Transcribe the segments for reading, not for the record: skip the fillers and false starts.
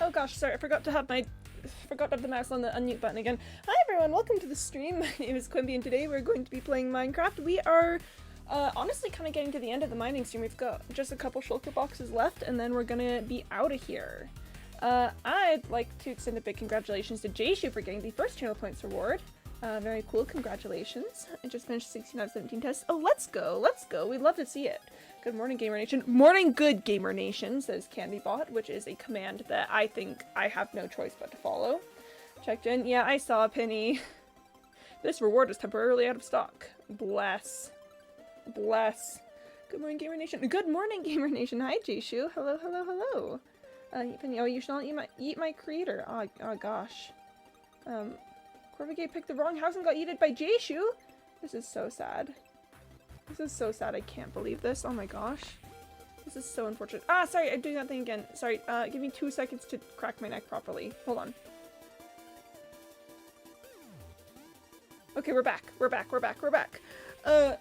Oh gosh, sorry, I forgot to have the mouse on the unmute button again. Hi everyone, welcome to the stream. My name is Quimby and today we're going to be playing Minecraft. We are honestly kind of getting to the end of the mining stream. We've got just a couple shulker boxes left and then we're gonna be out of here. I'd like to extend a big congratulations to Jayshu for getting the first channel points reward. Very cool, congratulations. I just finished 16 out of 17 tests. Oh, let's go, we'd love to see it. Good morning, Gamer Nation. Morning, good Gamer Nation, says CandyBot, which is a command that I think I have no choice but to follow. Checked in. Yeah, I saw a penny. This reward is temporarily out of stock. Bless. Bless. Good morning, Gamer Nation. Good morning, Gamer Nation. Hi, Jayshu. Hello, hello, hello. Penny. Oh, you should not eat my creator. Oh gosh. Corvigate picked the wrong house and got eaten by Jayshu. This is so sad. This is so sad. I can't believe this. Oh my gosh. This is so unfortunate. Ah, sorry, I'm doing that thing again. Sorry, give me 2 seconds to crack my neck properly. Hold on. Okay, we're back. We're back. Sorry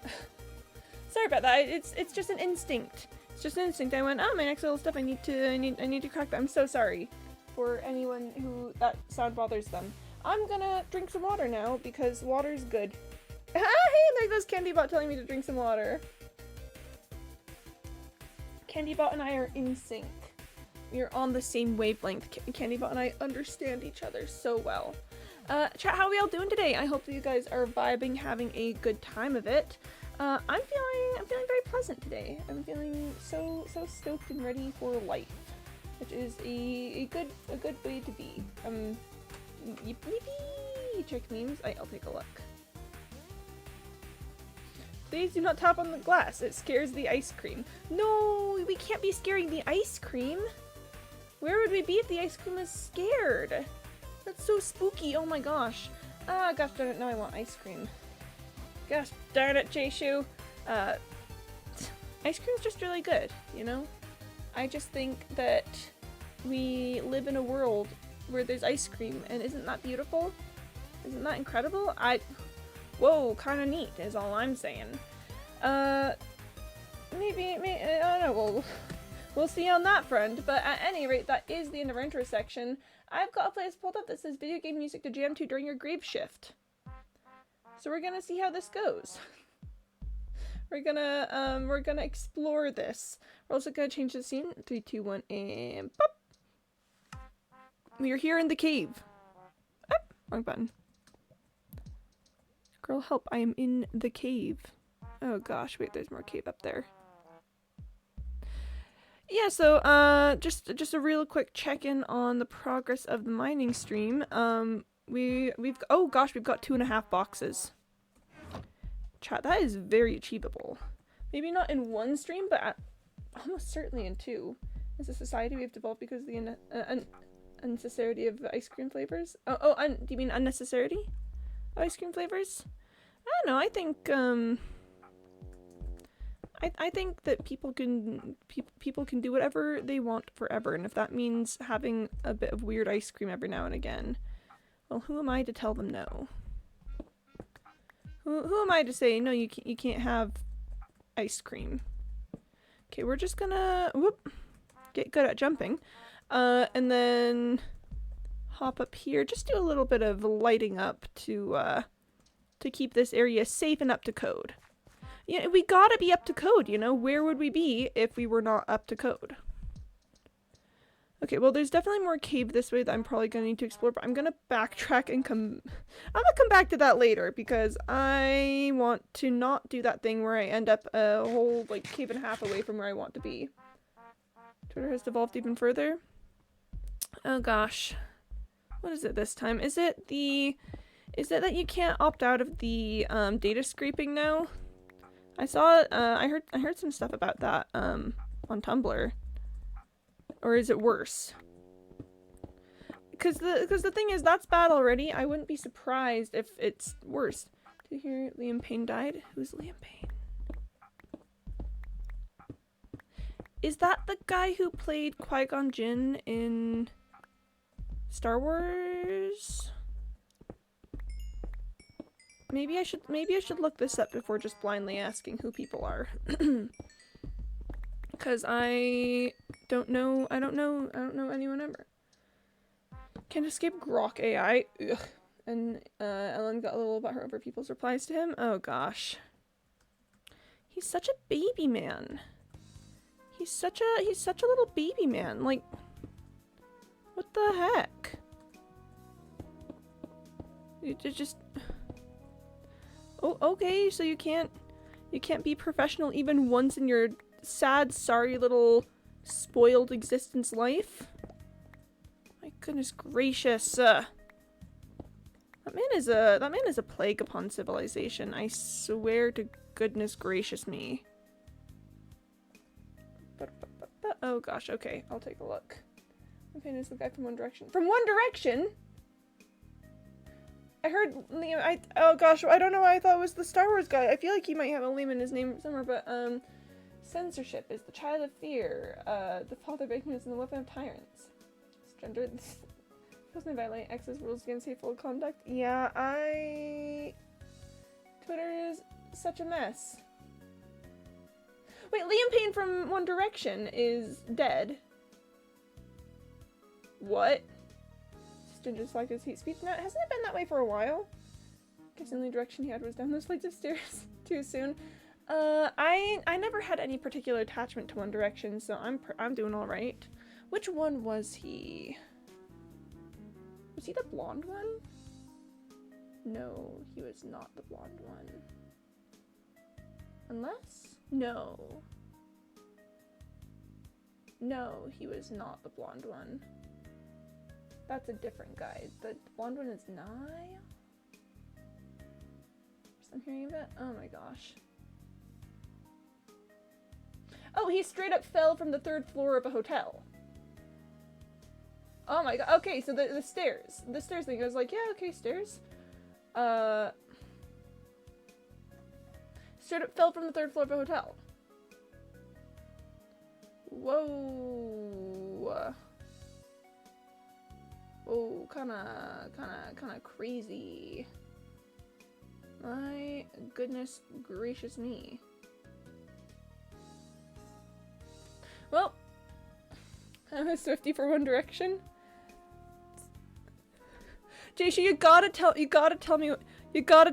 about that. It's just an instinct. It's just an instinct. I went, oh, my next little stuff, I need to crack that. I'm so sorry for anyone who that sound bothers them. I'm gonna drink some water now because water's good. Hey, there goes CandyBot telling me to drink some water. CandyBot and I are in sync. We are on the same wavelength. CandyBot and I understand each other so well. Chat, how are we all doing today? I hope that you guys are vibing, having a good time of it. I'm feeling very pleasant today. I'm feeling so stoked and ready for life, which is a good way to be. Yippee! Check memes. I'll take a look. Please do not tap on the glass. It scares the ice cream. No, we can't be scaring the ice cream. Where would we be if the ice cream was scared? That's so spooky. Oh my gosh. Ah, gosh darn it. Now I want ice cream. Gosh darn it, Jayshu. Ice cream's just really good, you know? I just think that we live in a world where there's ice cream, and isn't that beautiful? Isn't that incredible? Whoa, kind of neat is all I'm saying. Maybe, I don't know, we'll see on that front, but at any rate, that is the end of our intro section. I've got a playlist pulled up that says video game music to jam to during your grave shift. So we're gonna see how this goes. We're gonna explore this. We're also gonna change the scene. 3, 2, 1, and pop! We are here in the cave. Oh, wrong button. Girl, help, I am in the cave. Oh gosh, wait, there's more cave up there. Yeah, so, just a real quick check-in on the progress of the mining stream. Oh gosh, we've got 2.5 boxes. Chat, that is very achievable. Maybe not in one stream, but almost certainly in 2. As a society, we've developed because of the unnecessity of ice cream flavors. Do you mean unnecessity of ice cream flavors? I don't know, I think, I think that people can do whatever they want forever, and if that means having a bit of weird ice cream every now and again, well, who am I to tell them no? Who am I to say, no, you can't have ice cream? Okay, we're just gonna, get good at jumping, and then hop up here, just do a little bit of lighting up to keep this area safe and up to code. Yeah, we gotta be up to code, you know? Where would we be if we were not up to code? Okay, well, there's definitely more cave this way that I'm probably gonna need to explore, but I'm gonna backtrack and I'm gonna come back to that later because I want to not do that thing where I end up a whole, like, cave and a half away from where I want to be. Twitter has devolved even further. Oh gosh. What is it this time? Is it that you can't opt out of the data scraping now? I saw I heard some stuff about that on Tumblr. Or is it worse? Because the thing is, that's bad already. I wouldn't be surprised if it's worse. Did you hear Liam Payne died? Who's Liam Payne? Is that the guy who played Qui-Gon Jinn in Star Wars? Maybe I should look this up before just blindly asking who people are. Because I don't know anyone ever. Can't escape Grok AI. Ugh. And Ellen got a little butthurt over people's replies to him. Oh gosh. He's such a baby man. He's such a little baby man. Like, what the heck? You just. Oh, okay. So you can't be professional even once in your sad, sorry little spoiled existence life. My goodness gracious. That man is a plague upon civilization. I swear to goodness gracious me. Oh gosh, okay, I'll take a look. Okay, is the guy from One Direction. From One Direction? I heard Liam, oh gosh, I don't know why I thought it was the Star Wars guy. I feel like he might have a Liam in his name somewhere, but censorship is the child of fear. The father of ignorance and the weapon of tyrants. Gender. Doesn't it violate X's rules against hateful conduct? Yeah, Twitter is such a mess. Wait, Liam Payne from One Direction is dead. What? Ginger like his hate speech. Now, hasn't it been that way for a while? Guess the only direction he had was down those flights of stairs too soon. I never had any particular attachment to One Direction, so I'm doing all right. Which one was he? Was he the blonde one? No, he was not the blonde one. Unless? No. No, he was not the blonde one. That's a different guy. The blonde one is Niall? I'm hearing of it? Oh my gosh. Oh, he straight up fell from the 3rd floor of a hotel. Oh my god. Okay, so the stairs. The stairs thing. I was like, yeah, okay, stairs. Straight up fell from the 3rd floor of a hotel. Whoa. Oh, kinda crazy. My goodness gracious me. Well, I'm a Swiftie for One Direction. Jaysha, you gotta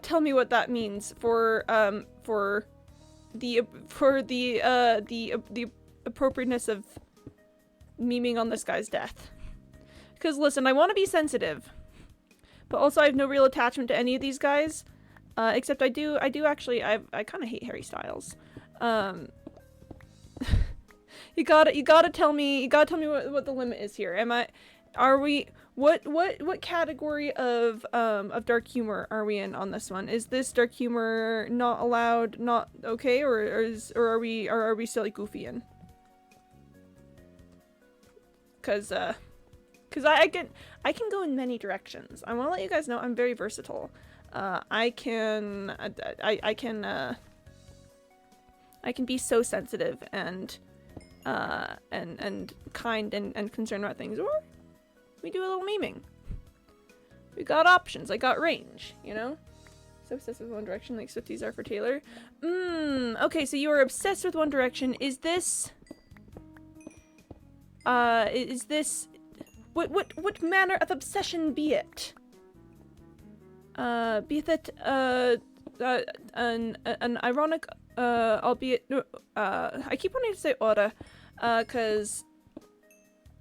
tell me what that means for the appropriateness of memeing on this guy's death. Because listen, I want to be sensitive, but also I have no real attachment to any of these guys, except I do actually. I kind of hate Harry Styles. You gotta tell me what the limit is here. What category of dark humor are we in on this one? Is this dark humor not allowed, not okay, or are we still like goofy in? Cause I can go in many directions. I want to let you guys know I'm very versatile. I can be so sensitive and kind and concerned about things, or we do a little memeing. We got options. I got range, you know? So obsessed with One Direction like Swifties are for Taylor. Okay, so you are obsessed with One Direction. Is this what manner of obsession be it? Be it an ironic, albeit I keep wanting to say aura, cause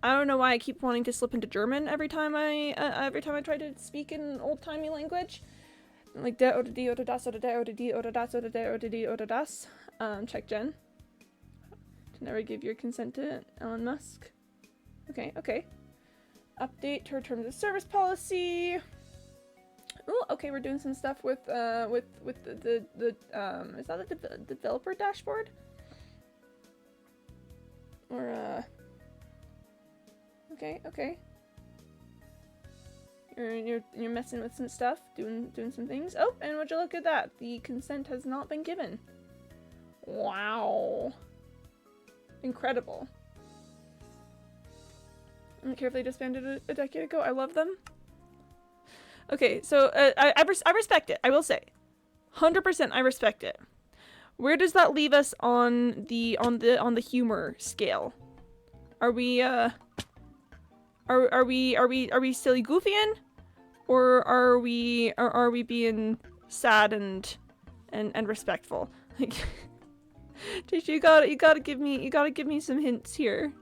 I don't know why I keep wanting to slip into German every time I try to speak in old-timey language. Like der oder die oder das oder der oder die oder das oder der oder die oder das. Check Jen. To never give your consent to Elon Musk. Okay. Update her terms of service policy. Oh, okay, we're doing some stuff with the is that the developer dashboard? Or okay. You're messing with some stuff, doing some things. Oh, and would you look at that? The consent has not been given. Wow. Incredible. I don't care if they disbanded a decade ago. I love them. Okay, so I respect it. I will say, 100% I respect it. Where does that leave us on the humor scale? Are we Are we silly goofying? Or are we being sad and respectful? Like, Jayce, you gotta give me some hints here.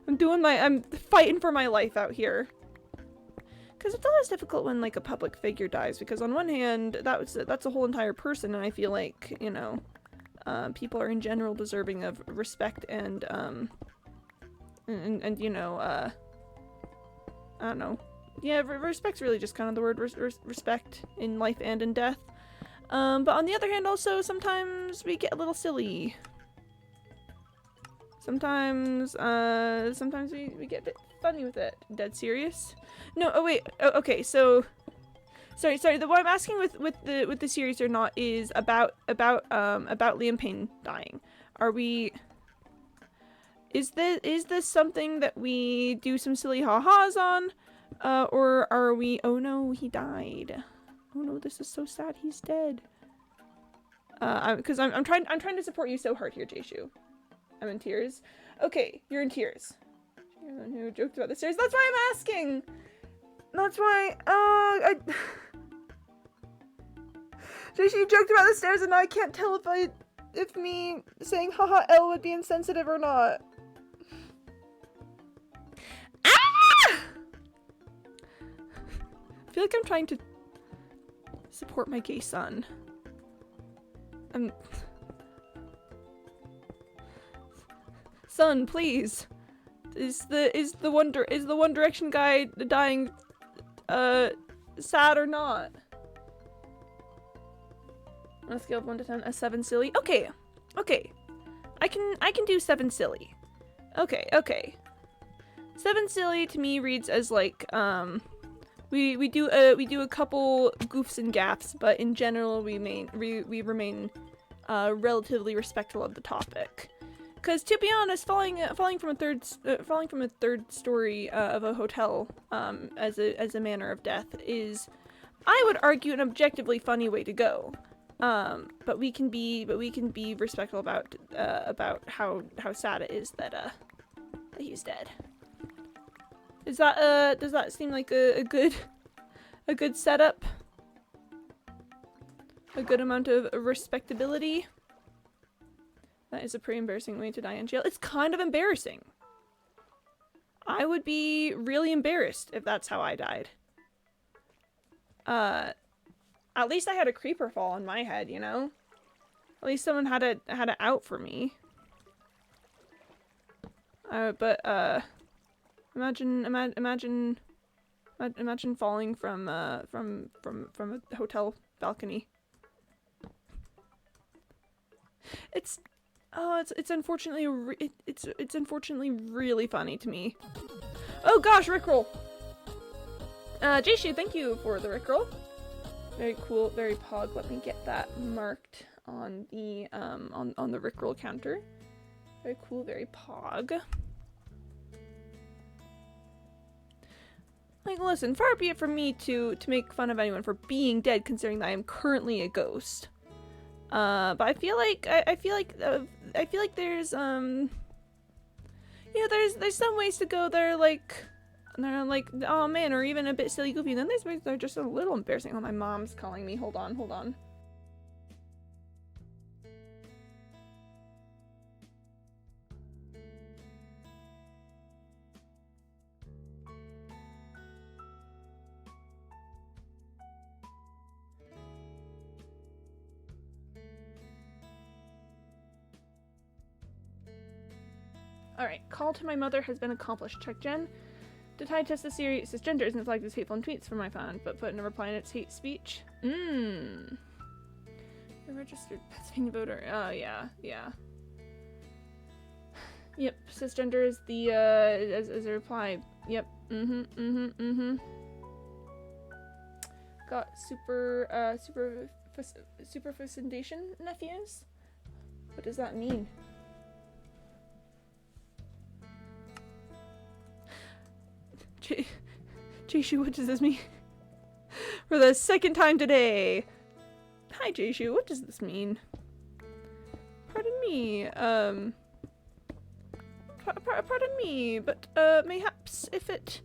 I'm fighting for my life out here. Because it's always difficult when like a public figure dies, because on one hand that's a whole entire person, and I feel like, you know, people are in general deserving of respect and you know, I don't know. Yeah, respect's really just kind of the word, respect in life and in death. But on the other hand, also, sometimes we get a little silly. Sometimes we get a bit funny with it. Dead serious? No, oh wait, oh, okay, so... Sorry, what I'm asking with the series or not is about Liam Payne dying. Are we... Is this something that we do some silly ha-has on? Or are we, oh no, he died. Oh no, this is so sad, he's dead. Because I'm trying to support you so hard here, Jayshu. I'm in tears. Okay, you're in tears. You're the one who joked about the stairs. That's why I'm asking! That's why, Jayshu, you joked about the stairs and now I can't tell if me saying haha L would be insensitive or not. Ah! I feel like I'm trying to support my gay son. Son, please. Is the One Direction guy dying sad or not? On a scale of 1 to 10, a 7 silly. Okay. I can do 7 silly. Okay. 7 silly to me reads as like we do a couple goofs and gaffs, but in general we remain relatively respectful of the topic. Because to be honest, falling from a third story of a hotel as a manner of death is, I would argue, an objectively funny way to go. But we can be respectful about how sad it is that he's dead. Does that seem like a good setup? A good amount of respectability? That is a pretty embarrassing way to die in jail. It's kind of embarrassing. I would be really embarrassed if that's how I died. At least I had a creeper fall on my head, you know? At least someone had it out for me. But imagine falling from a hotel balcony. It's unfortunately it's unfortunately really funny to me. Oh gosh, Rickroll. Jayshu, thank you for the Rickroll. Very cool, very pog. Let me get that marked on the on the Rickroll counter. Very cool, very pog. Like, listen, far be it from me to make fun of anyone for being dead, considering that I am currently a ghost. But I feel like there's you know, there's some ways to go that are like, oh man, or even a bit silly goofy, and then there's ways that are just a little embarrassing. Oh, my mom's calling me. Hold on. Alright, call to my mother has been accomplished. Check Jen. Did I test the series? Cisgender isn't flagged as hateful in tweets from my phone, but put in a reply in its hate speech. A registered Pennsylvania voter. Oh, yeah. Yep, cisgender is the, as a reply. Yep. Got super fascination nephews? What does that mean? Jayshu, what does this mean? For the second time today! Hi, Jayshu, what does this mean? Pardon me, pardon me, but, mayhaps perhaps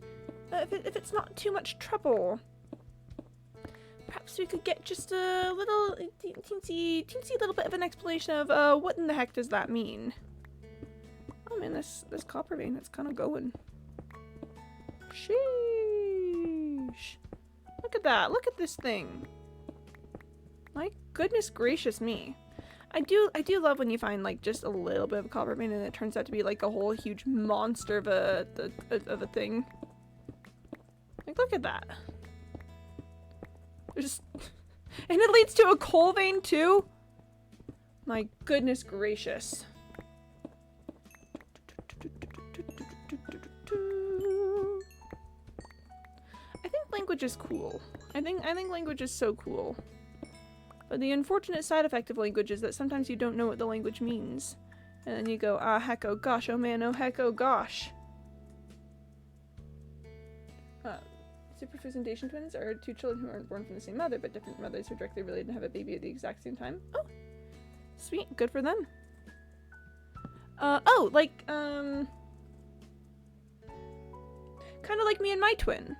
if it's not too much trouble, perhaps we could get just a little teensy little bit of an explanation of what in the heck does that mean? Oh man, this copper vein, it's kind of going. Sheesh. Look at that. Look at this thing. My goodness gracious me. I do love when you find like just a little bit of copper vein and it turns out to be like a whole huge monster of a thing. Like look at that. Just and it leads to a coal vein too. My goodness gracious. I think language is cool. I think language is so cool. But the unfortunate side effect of language is that sometimes you don't know what the language means. And then you go, ah heck oh gosh, oh man, oh heck oh gosh. Superfecundation twins are two children who aren't born from the same mother, but different mothers who are directly related and have a baby at the exact same time. Oh, sweet, good for them. Oh, like, kind of like me and my twin.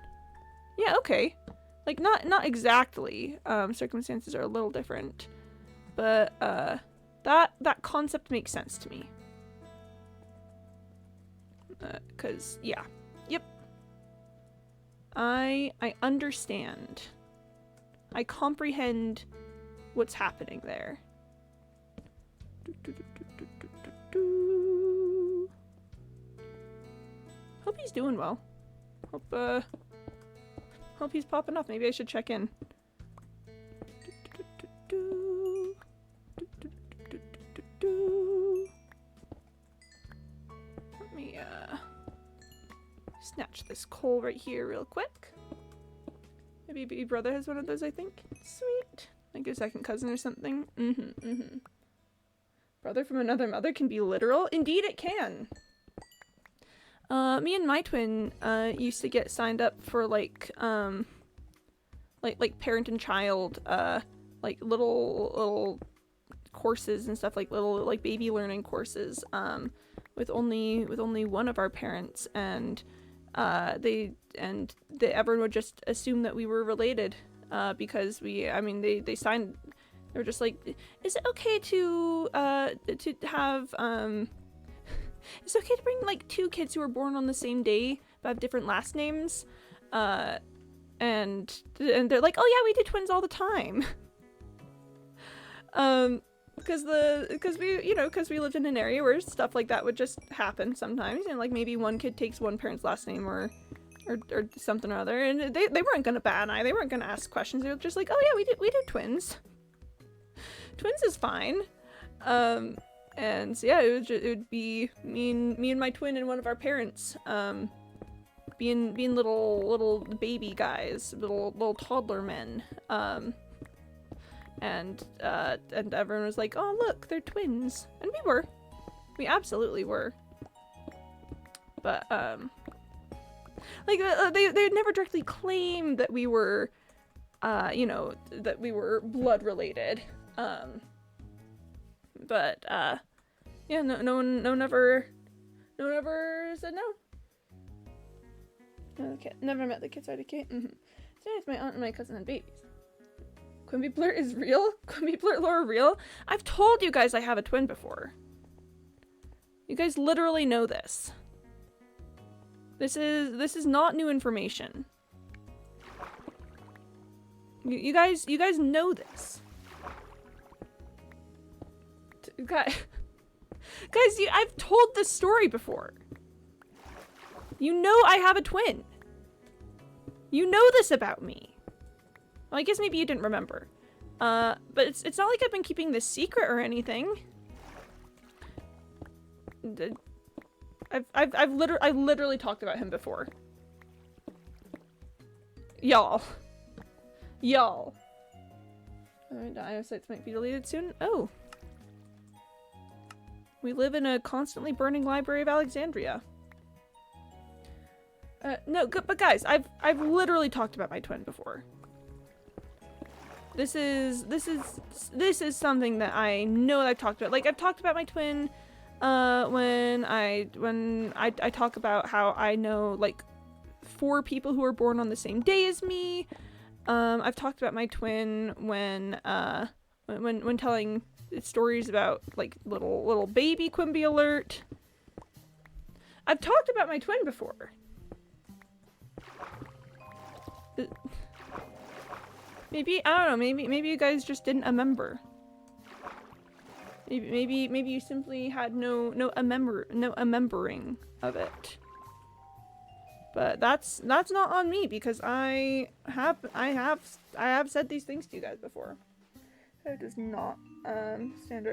Yeah, okay. Like, not exactly. Circumstances are a little different. But, that concept makes sense to me. 'Cause, yeah. Yep. I understand. I comprehend what's happening there. Hope he's doing well. Hope he's popping off. Maybe I should check in. Let me snatch this coal right here real quick. Maybe Big Brother has one of those, I think. Sweet. Like a second cousin or something. Brother from another mother can be literal? Indeed it can! Me and my twin, used to get signed up for, like parent and child, like little courses and stuff, like little, like baby learning courses, with only one of our parents, and, everyone would just assume that we were related, because they signed, they were just like, is it okay to have, it's okay to bring like two kids who were born on the same day but have different last names, and they're like, oh yeah, we do twins all the time. Because we lived in an area where stuff like that would just happen sometimes, and like maybe one kid takes one parent's last name or something or other, and they weren't gonna bat an eye, they weren't gonna ask questions, they were just like, oh yeah, we do twins. Twins is fine. And so yeah, it would be me and my twin and one of our parents, being little baby guys, little toddler men, and everyone was like, oh look, they're twins, and we absolutely were, but like they would never directly claim that we were, that we were blood related, but yeah, no one ever said no. Okay, never met the kids out of Kate. Today it's my aunt and my cousin and babies. Quimby Blurt is real? Quimby Blurt lore real? I've told you guys I have a twin before. You guys literally know this. This is not new information. You guys know this. Guys, I've told this story before. You know I have a twin. You know this about me. Well, I guess maybe you didn't remember. But it's not like I've been keeping this secret or anything. I've literally talked about him before. Y'all. Alright, the IO sites might be deleted soon. Oh. We live in a constantly burning Library of Alexandria. No, but guys, I've literally talked about my twin before. This is something that I know that I've talked about. Like, I've talked about my twin, when I talk about how I know, like, 4 people who were born on the same day as me. I've talked about my twin when telling stories about like little baby Quimby alert. I've talked about my twin before. Maybe, I don't know, maybe you guys just didn't remember. Maybe you simply had no remembering of it. But that's not on me, because I have said these things to you guys before. It does not stand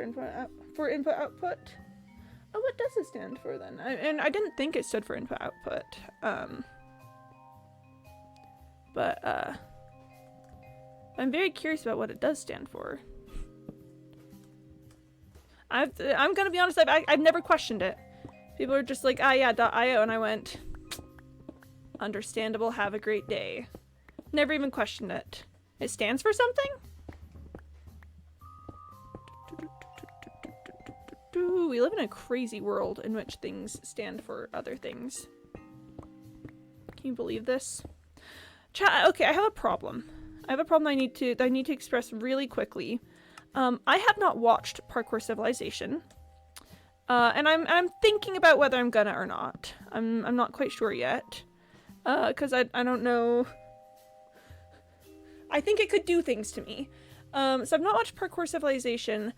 for input output. Oh, what does it stand for then? And I didn't think it stood for input output. But I'm very curious about what it does stand for. I'm gonna be honest, I've never questioned it. People are just like, ah yeah, .io, and I went, understandable, have a great day. Never even questioned it. It stands for something? We live in a crazy world in which things stand for other things. Can you believe this? Chat, okay, I have a problem. I have a problem I need to express really quickly. I have not watched Parkour Civilization. And I'm thinking about whether I'm gonna or not. I'm not quite sure yet. Cause I don't know. I think it could do things to me. So I've not watched Parkour Civilization,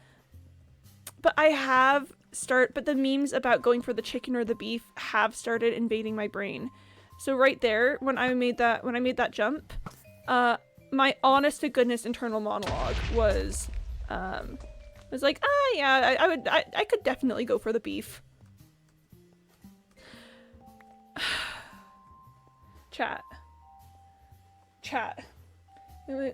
but but the memes about going for the chicken or the beef have started invading my brain. So right there, when I made that jump, my honest to goodness internal monologue was like, ah, yeah, I could definitely go for the beef. Chat. They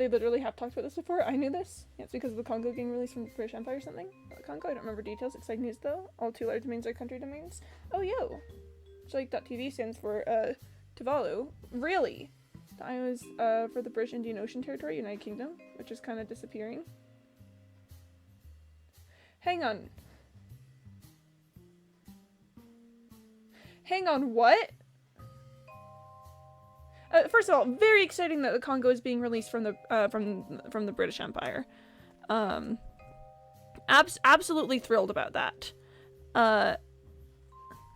literally have talked about this before. I knew this. Yeah, it's because of the Congo getting released from the British Empire or something. Congo, I don't remember details. Exciting news though. All 2 large domains are country domains. Oh, yo. So like .tv stands for Tuvalu. Really? The I was for the British Indian Ocean Territory, United Kingdom, which is kind of disappearing. Hang on. Hang on, what? First of all, very exciting that the Congo is being released from the British Empire. Absolutely thrilled about that.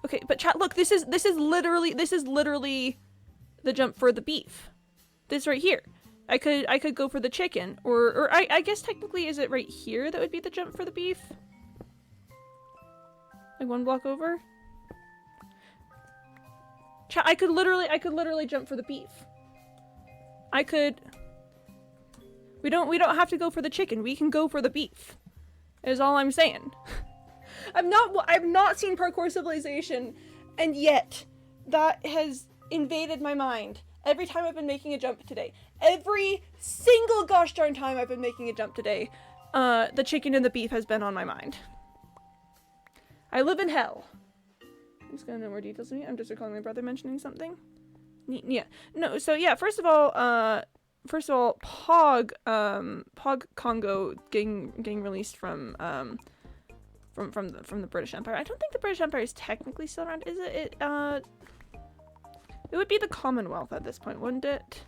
Okay, but chat, look, this is literally the jump for the beef. This right here. I could go for the chicken, or I guess technically is it right here that would be the jump for the beef? Like 1 block over? Chat, I could literally jump for the beef. We don't have to go for the chicken. We can go for the beef. Is all I'm saying. I've not seen Parkour Civilization, and yet that has invaded my mind every time I've been making a jump today. Every single gosh darn time I've been making a jump today, the chicken and the beef has been on my mind. I live in hell. Who's gonna know more details than me? I'm just recalling my brother mentioning something. Yeah. No, so yeah, first of all, Pog Congo getting released from the British Empire. I don't think the British Empire is technically still around, is it? It would be the Commonwealth at this point, wouldn't it?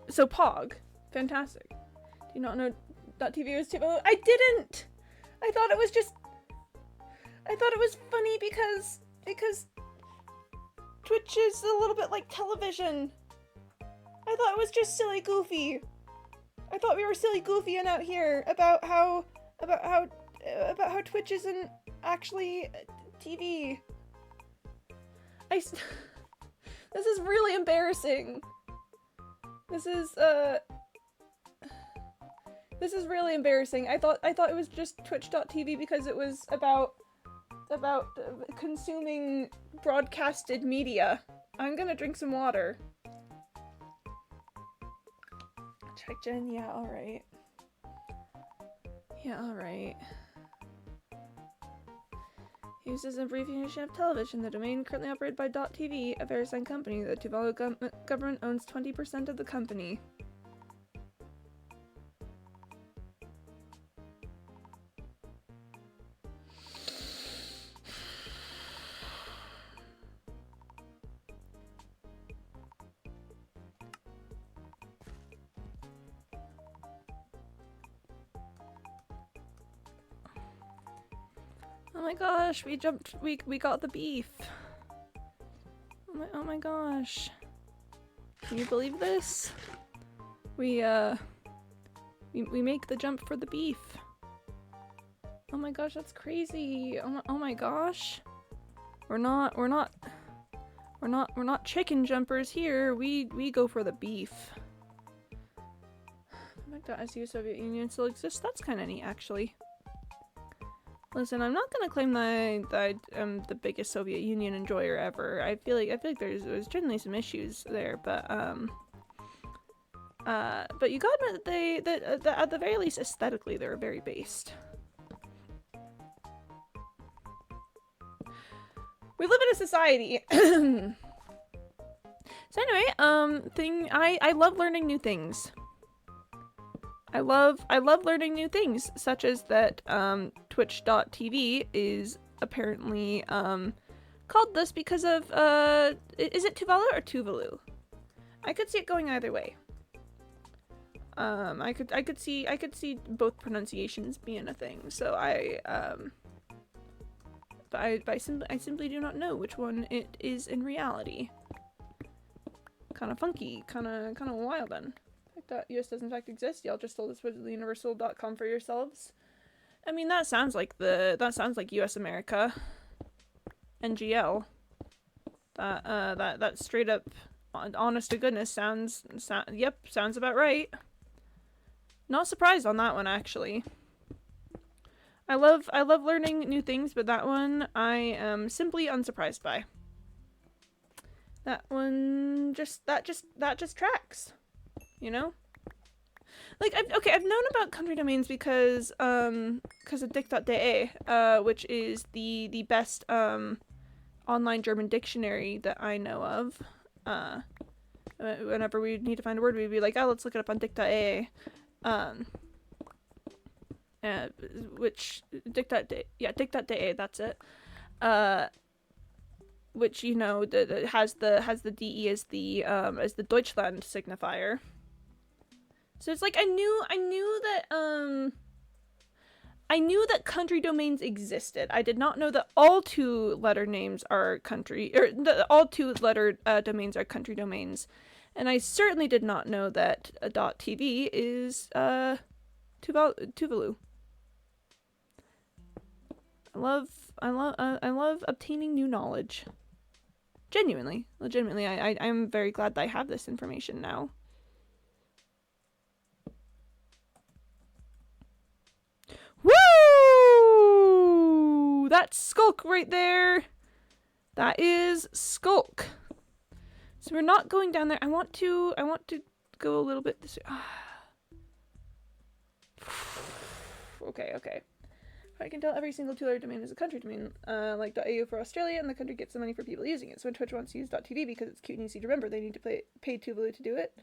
So Pog, fantastic. Do you not know .tv was Tuvalu? I didn't. I thought it was funny because Twitch is a little bit like television. I thought it was just silly goofy. I thought we were silly goofy and out here about how Twitch isn't actually TV. This is really embarrassing. This is really embarrassing. I thought it was just Twitch.tv because it was about consuming broadcasted media. I'm gonna drink some water. Check Jen, yeah, alright. Yeah, alright. Used as an abbreviation of television, the domain currently operated by .tv, a VeriSign company. The Tuvalu government owns 20% of the company. Oh my gosh, we jumped, we got the beef. Oh my gosh. Can you believe this? We make the jump for the beef. Oh my gosh, that's crazy. Oh my gosh. We're not chicken jumpers here. We go for the beef. .su Soviet Union still exists. That's kind of neat, actually. Listen, I'm not gonna claim that I'm the biggest Soviet Union enjoyer ever. I feel like there's generally some issues there, but you gotta admit that at the very least aesthetically they were very based. We live in a society. So anyway, I love learning new things. I love learning new things, such as that Twitch.tv is apparently called this because of is it Tuvalu or Tuvalu? I could see it going either way. I could see both pronunciations being a thing. So I simply do not know which one it is in reality. Kind of funky, kind of wild then. .us does in fact exist. Y'all just told us with universal.com for yourselves. I mean, that sounds like US America. NGL. That straight up, honest to goodness sounds about right. Not surprised on that one, actually. I love learning new things, but that one I am simply unsurprised by. That one just tracks. You know? Like, I've known about country domains because of Dict.de, which is the best online German dictionary that I know of. Whenever we need to find a word, we'd be like, oh, let's look it up on Dict.de. Which Dict.de, that's it. Which, you know, has the DE as the Deutschland signifier. So it's like I knew that country domains existed. I did not know that all 2-letter names are country, or all 2-letter domains are country domains, and I certainly did not know that .tv is Tuvalu. I love obtaining new knowledge. Legitimately, I'm very glad that I have this information now. Woo! That's Skulk right there. That is Skulk. So we're not going down there. I want to go a little bit this way. Okay. I can tell every single 2-letter domain is a country domain, like .au for Australia, and the country gets the money for people using it. So when Twitch wants to use .tv because it's cute and easy to remember, they need to pay Tuvalu to do it.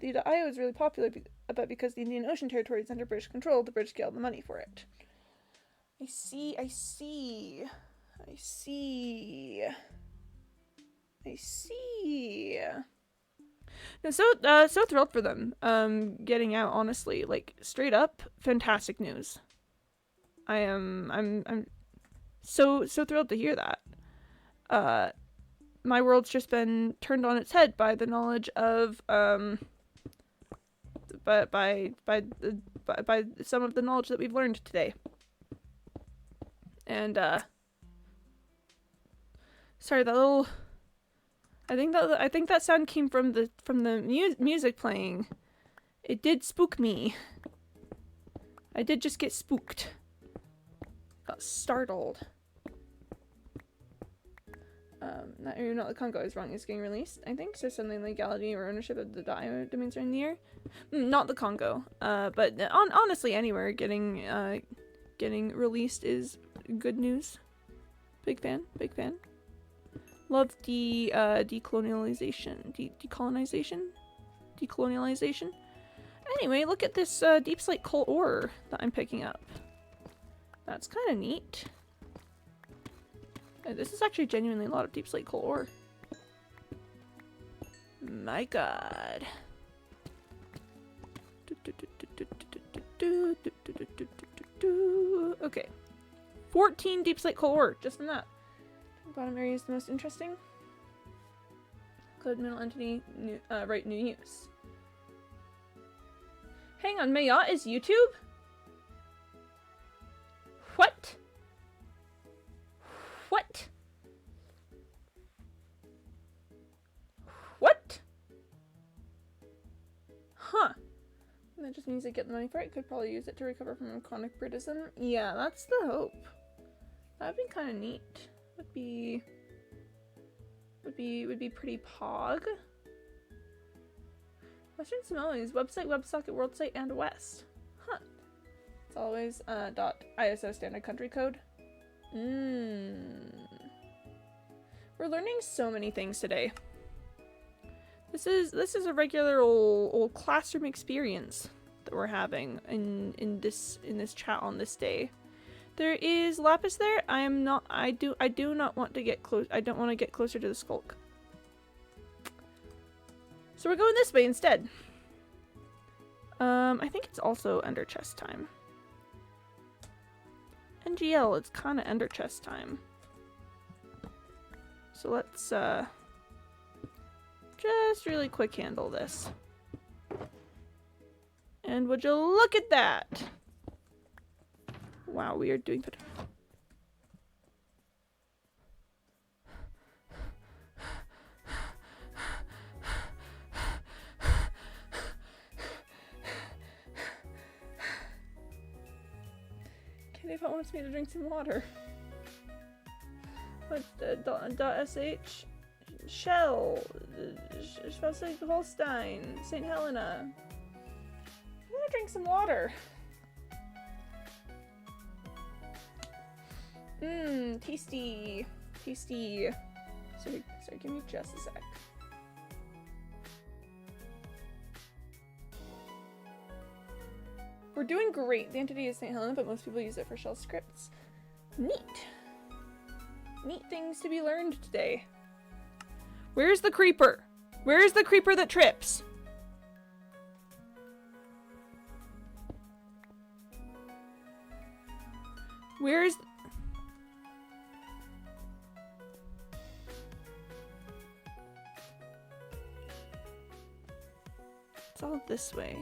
The .io is really popular, but because the Indian Ocean Territory is under British control, the British get all the money for it. I see. No, so thrilled for them, getting out, honestly. Like, straight up, fantastic news. I'm so thrilled to hear that. My world's just been turned on its head by the knowledge of, by some of the knowledge that we've learned today. And sorry, that little, I think that sound came from the music playing. It did spook me. I did just get spooked. Got startled. Not the Congo is wrong. It's getting released, I think. So suddenly legality or ownership of the .io domains are in the air. Not the Congo. But honestly, anywhere getting released is good news. Big fan. Love the decolonization. Anyway, look at this deep slate coal ore that I'm picking up. That's kind of neat. This is actually genuinely a lot of deep slate coal ore. My god. Okay. 14 deep slate coal ore, just from that. Bottom area is the most interesting. Code mineral entity, new, right, new use. Hang on, Mayot is YouTube? What? What? What? Huh. That just means I get the money for it. Could probably use it to recover from chronic Britism. Yeah, that's the hope. That'd be kind of neat. Would be pretty pog. Western Somali's website, WebSocket, WorldSite, and West. Huh. It's always .ISO standard country code. We're learning so many things today. This is a regular old classroom experience that we're having in this chat on this day. There is lapis there. I do not want to get close. I don't want to get closer to the skulk. So we're going this way instead. I think it's also ender chest time. NGL, it's kind of ender chest time. So let's just really quick handle this. And would you look at that? Wow, we are doing good. Candyfont wants me to drink some water. What's the .sh? Shell, Schleswig-Holstein, St. Helena. I'm gonna drink some water. Tasty. Tasty. Sorry, give me just a sec. We're doing great. The entity is St. Helena, but most people use it for shell scripts. Neat. Neat things to be learned today. Where's the creeper? Where's the creeper that trips? Where's... It's all this way.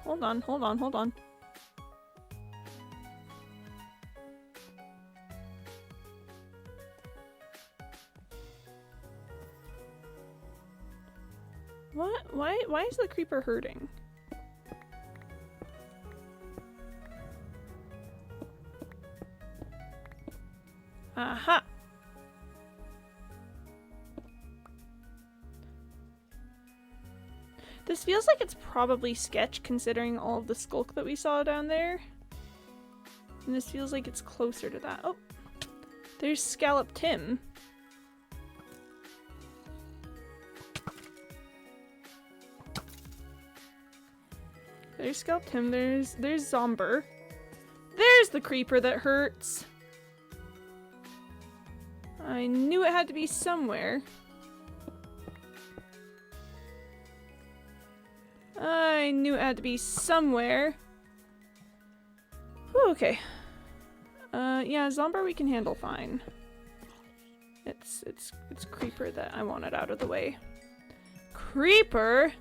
Hold on. What? Why is the creeper hurting? Aha! This feels like it's probably sketch considering all of the skulk that we saw down there. And this feels like it's closer to that. Oh! There's Scallop Tim. There's Scallop Tim, there's Zomber. There's the creeper that hurts! I knew it had to be somewhere. I knew it had to be somewhere. Whew, okay. Yeah, Zomber we can handle fine. It's Creeper that I wanted out of the way. Creeper?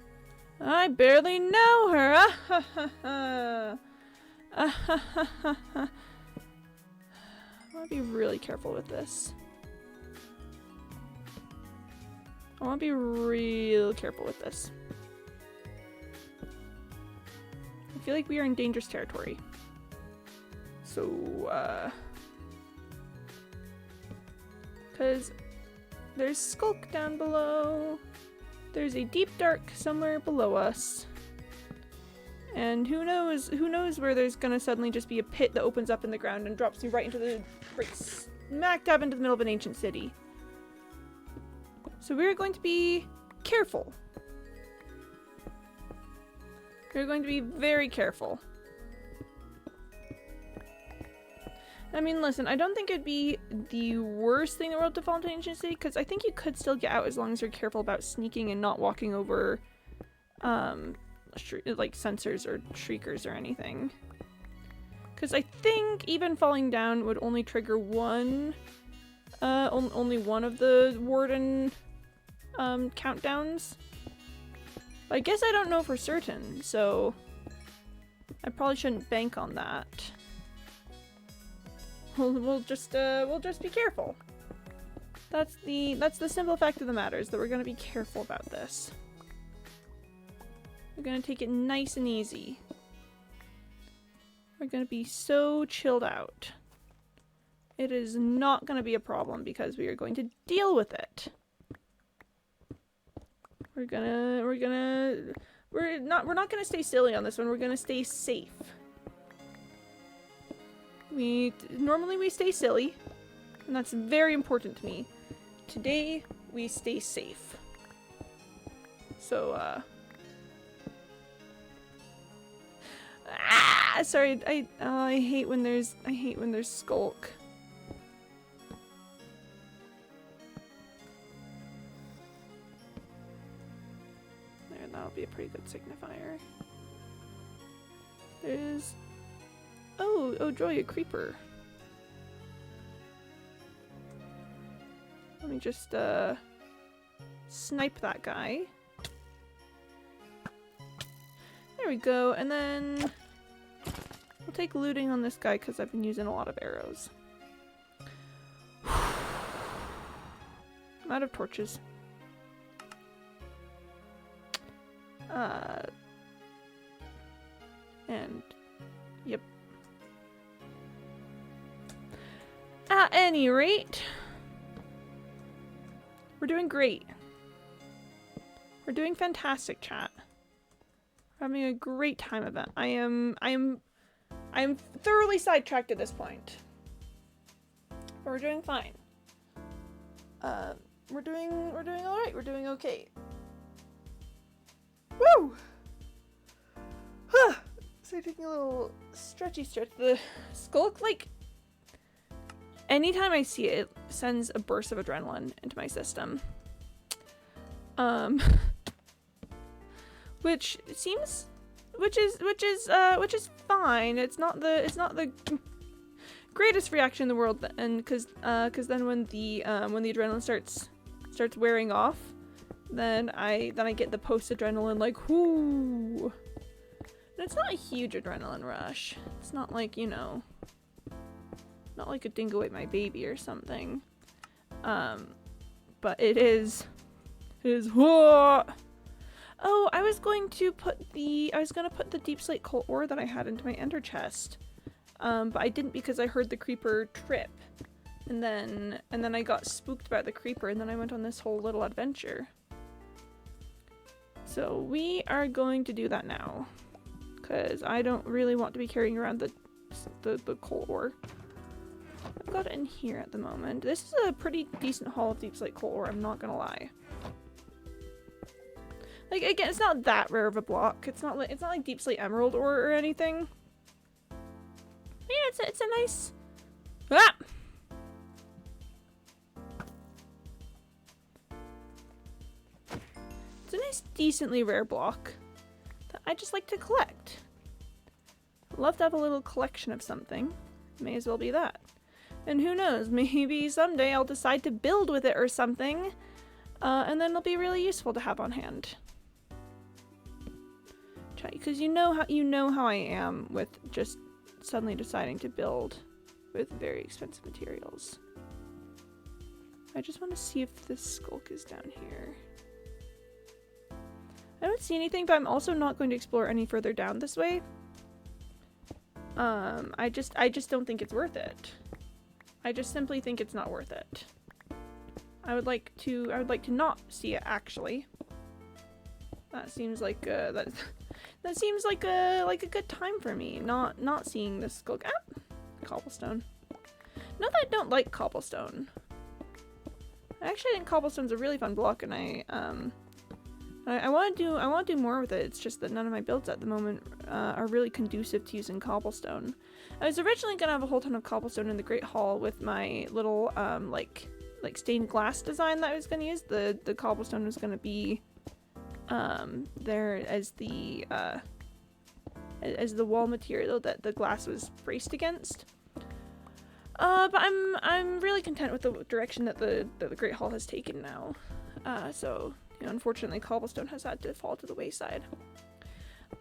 I barely know her. Ah, ha, ha, ha. Ah, ha, ha, ha, ha. I want to be really careful with this. I want to be real careful with this. I feel like we are in dangerous territory. So, because there's Skulk down below. There's a deep dark somewhere below us. And who knows where there's gonna suddenly just be a pit that opens up in the ground and drops me right into the, smack dab into the middle of an ancient city. So we're going to be careful. We're going to be very careful. I mean, listen, I don't think it'd be the worst thing in the world to fall into Ancient City, because I think you could still get out as long as you're careful about sneaking and not walking over, like sensors or shriekers or anything. Because I think even falling down would only trigger one, only one of the warden, countdowns. But I guess I don't know for certain, so I probably shouldn't bank on that. We'll just be careful. That's the simple fact of the matter, is that we're gonna be careful about this. We're gonna take it nice and easy. We're gonna be so chilled out. It is not gonna be a problem because we are going to deal with it. We're not gonna stay silly on this one. We're gonna stay safe. Normally we stay silly, and that's very important to me. Today, we stay safe. So, sorry, I hate when there's skulk. There, that'll be a pretty good signifier. There's... Oh, Joy, a creeper. Let me just, snipe that guy. There we go, and then we'll take looting on this guy because I've been using a lot of arrows. I'm out of torches. And, yep. At any rate, we're doing great. We're doing fantastic, chat. We're having a great time of it. I am thoroughly sidetracked at this point. But we're doing fine. We're doing all right. We're doing okay. Woo! So taking a little stretchy stretch. The skulk, like, anytime I see it, it sends a burst of adrenaline into my system. Which is fine. It's not the greatest reaction in the world, and because then when the adrenaline starts wearing off, then I get the post adrenaline, like, whoo. And it's not a huge adrenaline rush. It's not like, you know, not like a dingo ate my baby or something. But it is whoa. Oh, I was gonna put the deep slate coal ore that I had into my ender chest. But I didn't because I heard the creeper trip. And then I got spooked by the creeper, and then I went on this whole little adventure. So we are going to do that now. Because I don't really want to be carrying around the coal ore. I've got it in here at the moment. This is a pretty decent haul of deep slate coal ore, I'm not gonna lie. Like, again, it's not that rare of a block. It's not like deep slate emerald ore or anything. But yeah, it's a nice... Ah! It's a nice, decently rare block that I just like to collect. I love to have a little collection of something. May as well be that. And who knows, maybe someday I'll decide to build with it or something, and then it'll be really useful to have on hand. Because you know how I am with just suddenly deciding to build with very expensive materials. I just want to see if this skulk is down here. I don't see anything, but I'm also not going to explore any further down this way. I just don't think it's worth it. I just simply think it's not worth it. I would like to not see it, actually. That seems like that seems like a good time for me. Not seeing this skulk. Ah, cobblestone. Not that I don't like cobblestone. I actually think cobblestone's a really fun block, and I want to do more with it. It's just that none of my builds at the moment are really conducive to using cobblestone. I was originally gonna have a whole ton of cobblestone in the Great Hall with my little like stained glass design that I was gonna use. The cobblestone was gonna be there as the wall material that the glass was braced against. But I'm really content with the direction that the Great Hall has taken now. So, you know, unfortunately, cobblestone has had to fall to the wayside.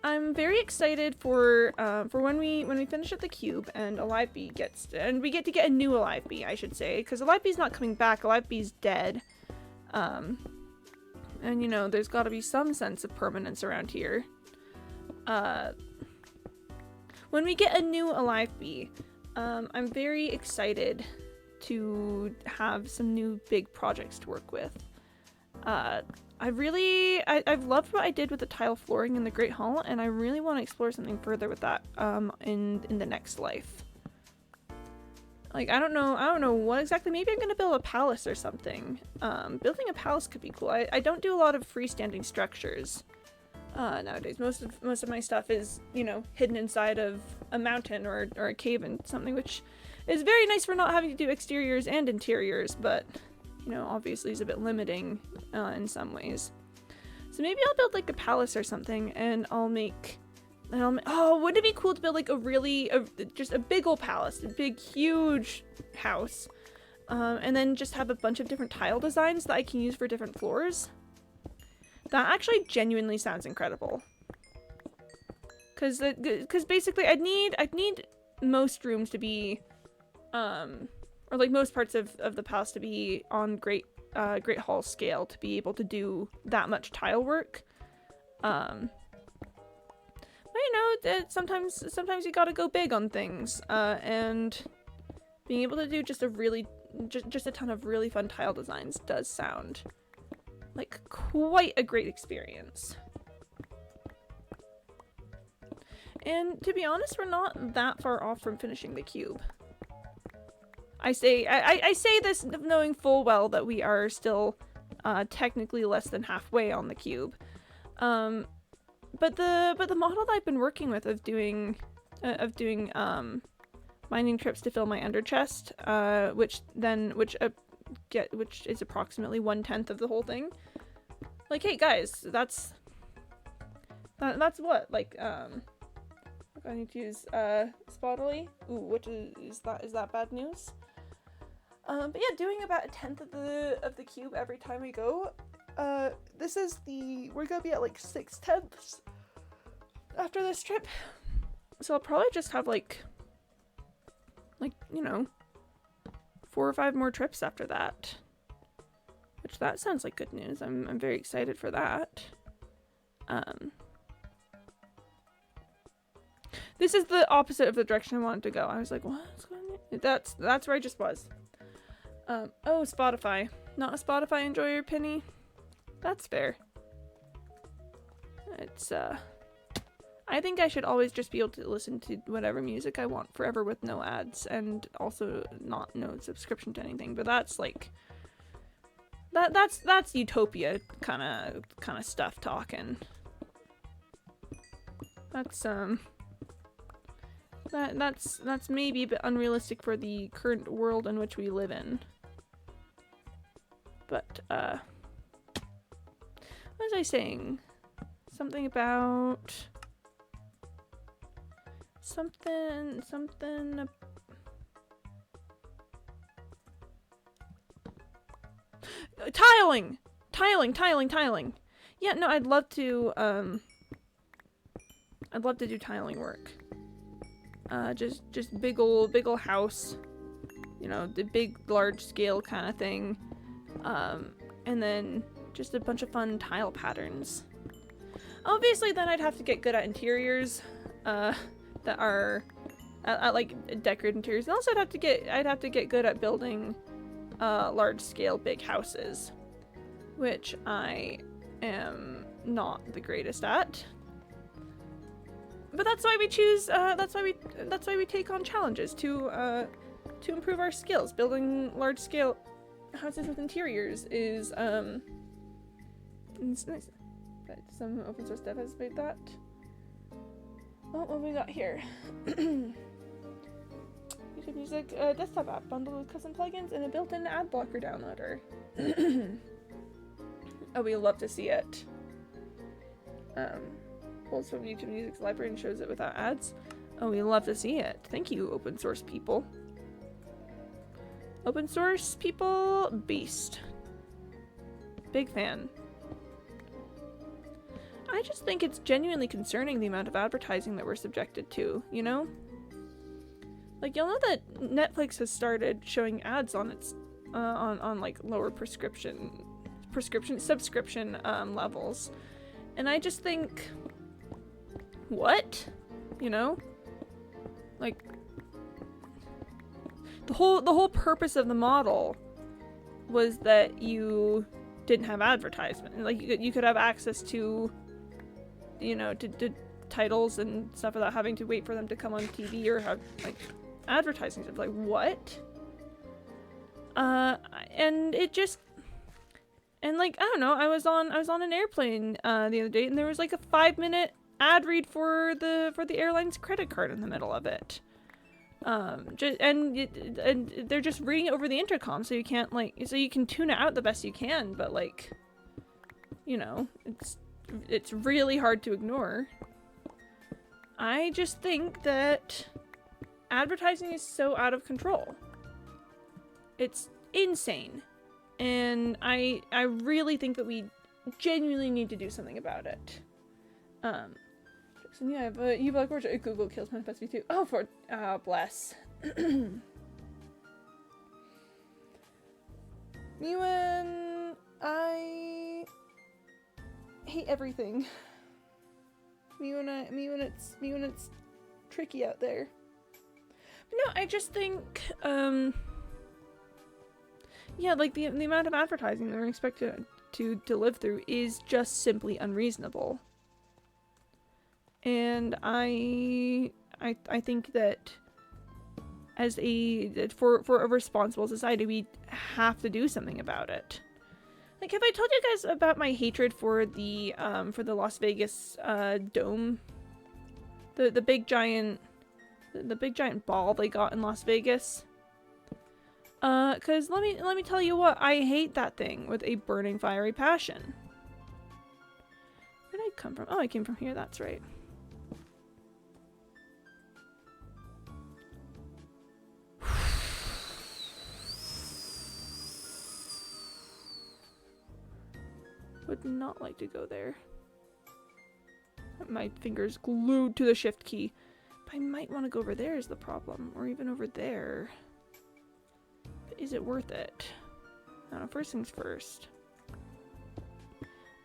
I'm very excited for when we finish at the cube and Alive Bee we get to get a new Alive Bee, I should say, because Alive Bee's not coming back. Alive Bee's dead. And you know, there's got to be some sense of permanence around here. When we get a new Alive Bee, I'm very excited to have some new big projects to work with. I've loved what I did with the tile flooring in the Great Hall, and I really want to explore something further with that in the next life. Like, I don't know what exactly. Maybe I'm gonna build a palace or something. Building a palace could be cool. I don't do a lot of freestanding structures nowadays. Most of my stuff is, you know, hidden inside of a mountain or a cave and something, which is very nice for not having to do exteriors and interiors, but you know, obviously is a bit limiting in some ways. So maybe I'll build like a palace or something, and oh, wouldn't it be cool to build like just a big old palace, a big huge house, and then just have a bunch of different tile designs that I can use for different floors. That actually genuinely sounds incredible. Cause basically I'd need most rooms to be or like most parts of the palace to be on Great Hall scale to be able to do that much tile work. But you know, sometimes you gotta go big on things, and being able to do just a ton of really fun tile designs does sound like quite a great experience. And to be honest, we're not that far off from finishing the cube. I say this knowing full well that we are still technically less than halfway on the cube. But the model that I've been working with of doing mining trips to fill my ender chest, which is approximately 1/10 of the whole thing. Like, hey guys, that's what, like, I need to use Spottily. Ooh, which is that bad news? But yeah, doing about 1/10 of the cube every time we go. We're gonna be at like 6/10 after this trip. So I'll probably just have like, you know, 4 or 5 more trips after that. Which that sounds like good news. I'm very excited for that. This is the opposite of the direction I wanted to go. I was like, what's going on? That's where I just was. Oh, Spotify. Not a Spotify enjoyer, Penny? That's fair. It's, I think I should always just be able to listen to whatever music I want forever with no ads, and also no subscription to anything, but that's like... That's utopia kind of stuff talking. That's maybe a bit unrealistic for the current world in which we live in. But what was I saying? Something about something tiling. Yeah, no, I'd love to do tiling work. Just big ol' house, you know, the big large scale kind of thing. And then just a bunch of fun tile patterns. Obviously then I'd have to get good at interiors that are at like decorated interiors. And also I'd have to get good at building large scale big houses, which I am not the greatest at. But that's why we choose that's why we take on challenges to improve our skills. Building large scale houses with interiors is it's nice. some open source dev has made that. Oh, what we got here? YouTube Music desktop app bundled with custom plugins and a built-in ad blocker downloader. Oh, we love to see it. Pulls from YouTube Music's library and shows it without ads. Oh, we love to see it. Thank you, open source people. Open source people, beast. Big fan. I just think it's genuinely concerning the amount of advertising that we're subjected to, you know? Like, you'll know that Netflix has started showing ads on its, on like lower subscription levels. And I just think, what? You know? Like, the whole purpose of the model was that you didn't have advertisement. Like, you could have access to, you know, to titles and stuff without having to wait for them to come on TV or have, like, advertising stuff. Like, what? And it just, and like, I don't know, I was on an airplane the other day, and there was like a 5-minute ad read for the airline's credit card in the middle of it. And they're just reading it over the intercom, so you can't, like, so you can tune it out the best you can, but, like, you know, it's really hard to ignore. I just think that advertising is so out of control. It's insane. And I really think that we genuinely need to do something about it. Jackson, yeah, I have a U-Block Orchard. Google kills Manifest V2. Oh, bless. Mewen, I hate everything. Me when it's tricky out there. But no, I just think, yeah, like the amount of advertising that we're expected to live through is just simply unreasonable. And I think that for a responsible society, we have to do something about it. Like, have I told you guys about my hatred for the Las Vegas dome? The big giant ball they got in Las Vegas? 'Cause let me tell you what, I hate that thing with a burning fiery passion. Where did I come from? Oh, I came from here, that's right. Would not like to go there. My finger's glued to the shift key. But I might want to go over there is the problem. Or even over there. But is it worth it? I don't know, first things first.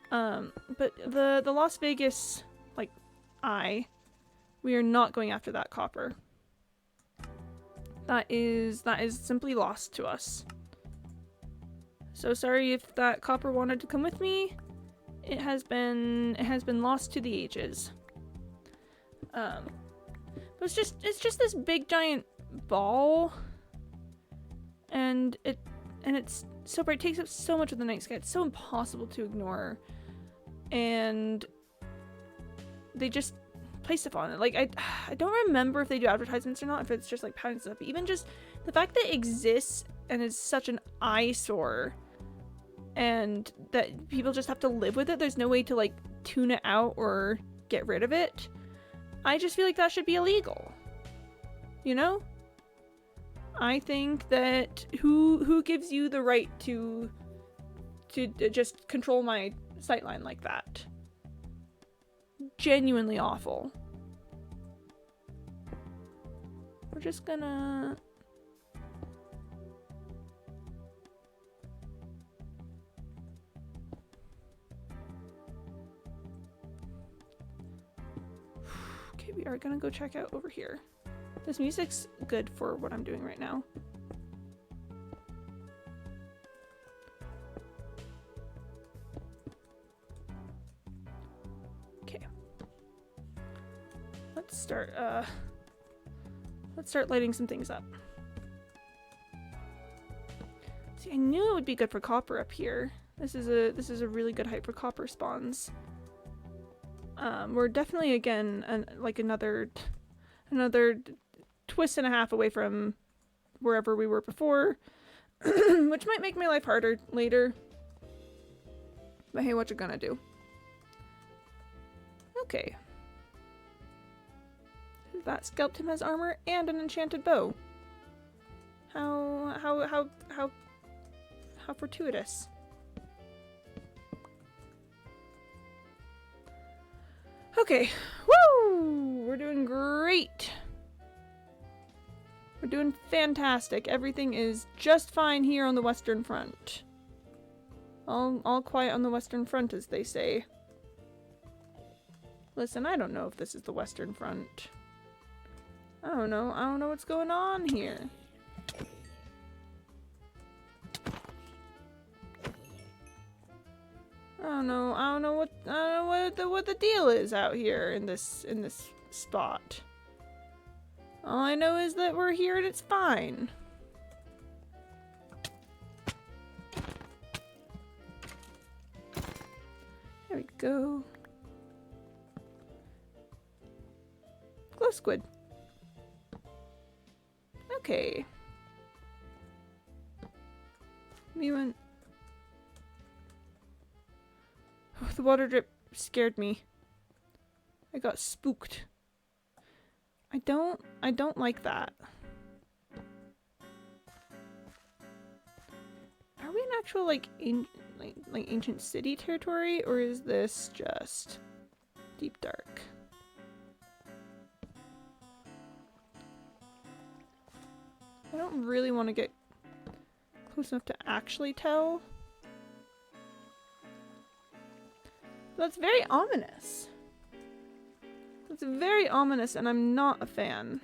But the Las Vegas, like, we are not going after that copper. That is simply lost to us. So sorry if that copper wanted to come with me. It has been lost to the ages. But it's just this big giant ball, and it's so bright. It takes up so much of the night sky. It's so impossible to ignore, and they just place stuff on it. Like, I don't remember if they do advertisements or not. If it's just like padding stuff. But even just the fact that it exists and is such an eyesore. And that people just have to live with it. There's no way to, like, tune it out or get rid of it. I just feel like that should be illegal. You know? I think that who gives you the right to just control my sightline like that? Genuinely awful. We're just gonna... Okay, we are gonna go check out over here. This music's good for what I'm doing right now. Okay. Let's start lighting some things up. See, I knew it would be good for copper up here. This is a really good height for copper spawns. We're definitely, again, like another twist and a half away from wherever we were before, which might make my life harder later. But hey, what you gonna do? Okay. That skeleton has armor and an enchanted bow. How fortuitous. Okay. Woo! We're doing great. We're doing fantastic. Everything is just fine here on the Western Front. All quiet on the Western Front, as they say. Listen, I don't know if this is the Western Front. I don't know what's going on here. I don't know what the deal is out here in this spot. All I know is that we're here and it's fine. There we go. Glow squid. Okay. We went. Oh, the water drip scared me. I got spooked. I don't like that. Are we in actual like ancient city territory, or is this just deep dark? I don't really want to get close enough to actually tell. That's very ominous. That's very ominous, and I'm not a fan.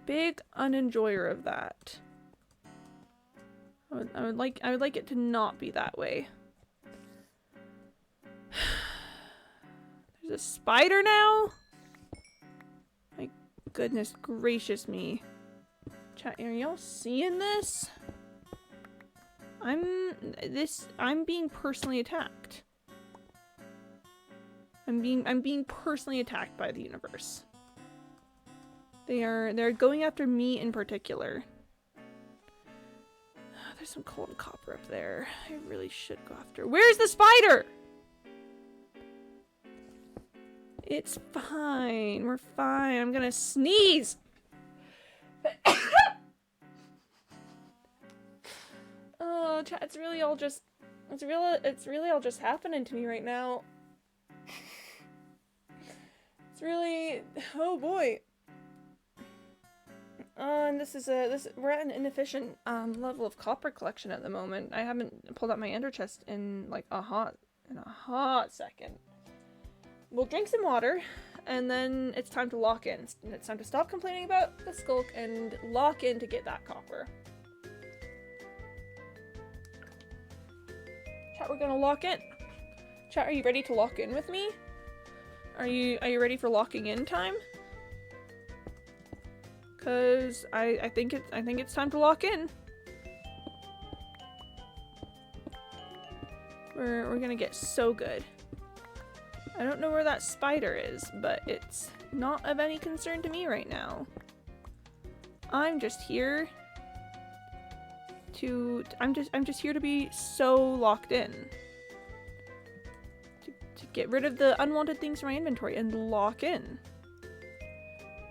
Big unenjoyer of that. I would like it to not be that way. There's a spider now? My goodness gracious me. Chat, are y'all seeing this? I'm being personally attacked. I'm being personally attacked by the universe. They're going after me in particular. There's some coal and copper up there. I really should go after. Where's the spider? It's fine. We're fine. I'm gonna sneeze. Oh, chat, it's really all just happening to me right now. It's really, oh boy. And we're at an inefficient level of copper collection at the moment. I haven't pulled out my ender chest in like a hot second. We'll drink some water, and then it's time to lock in. It's time to stop complaining about the skulk and lock in to get that copper. Chat, we're gonna lock in. Chat, are you ready to lock in with me? Are you ready for locking in time? Cause I think it's time to lock in. We're gonna get so good. I don't know where that spider is, but it's not of any concern to me right now. I'm just here to I'm just here to be so locked in. To get rid of the unwanted things from my inventory and lock in.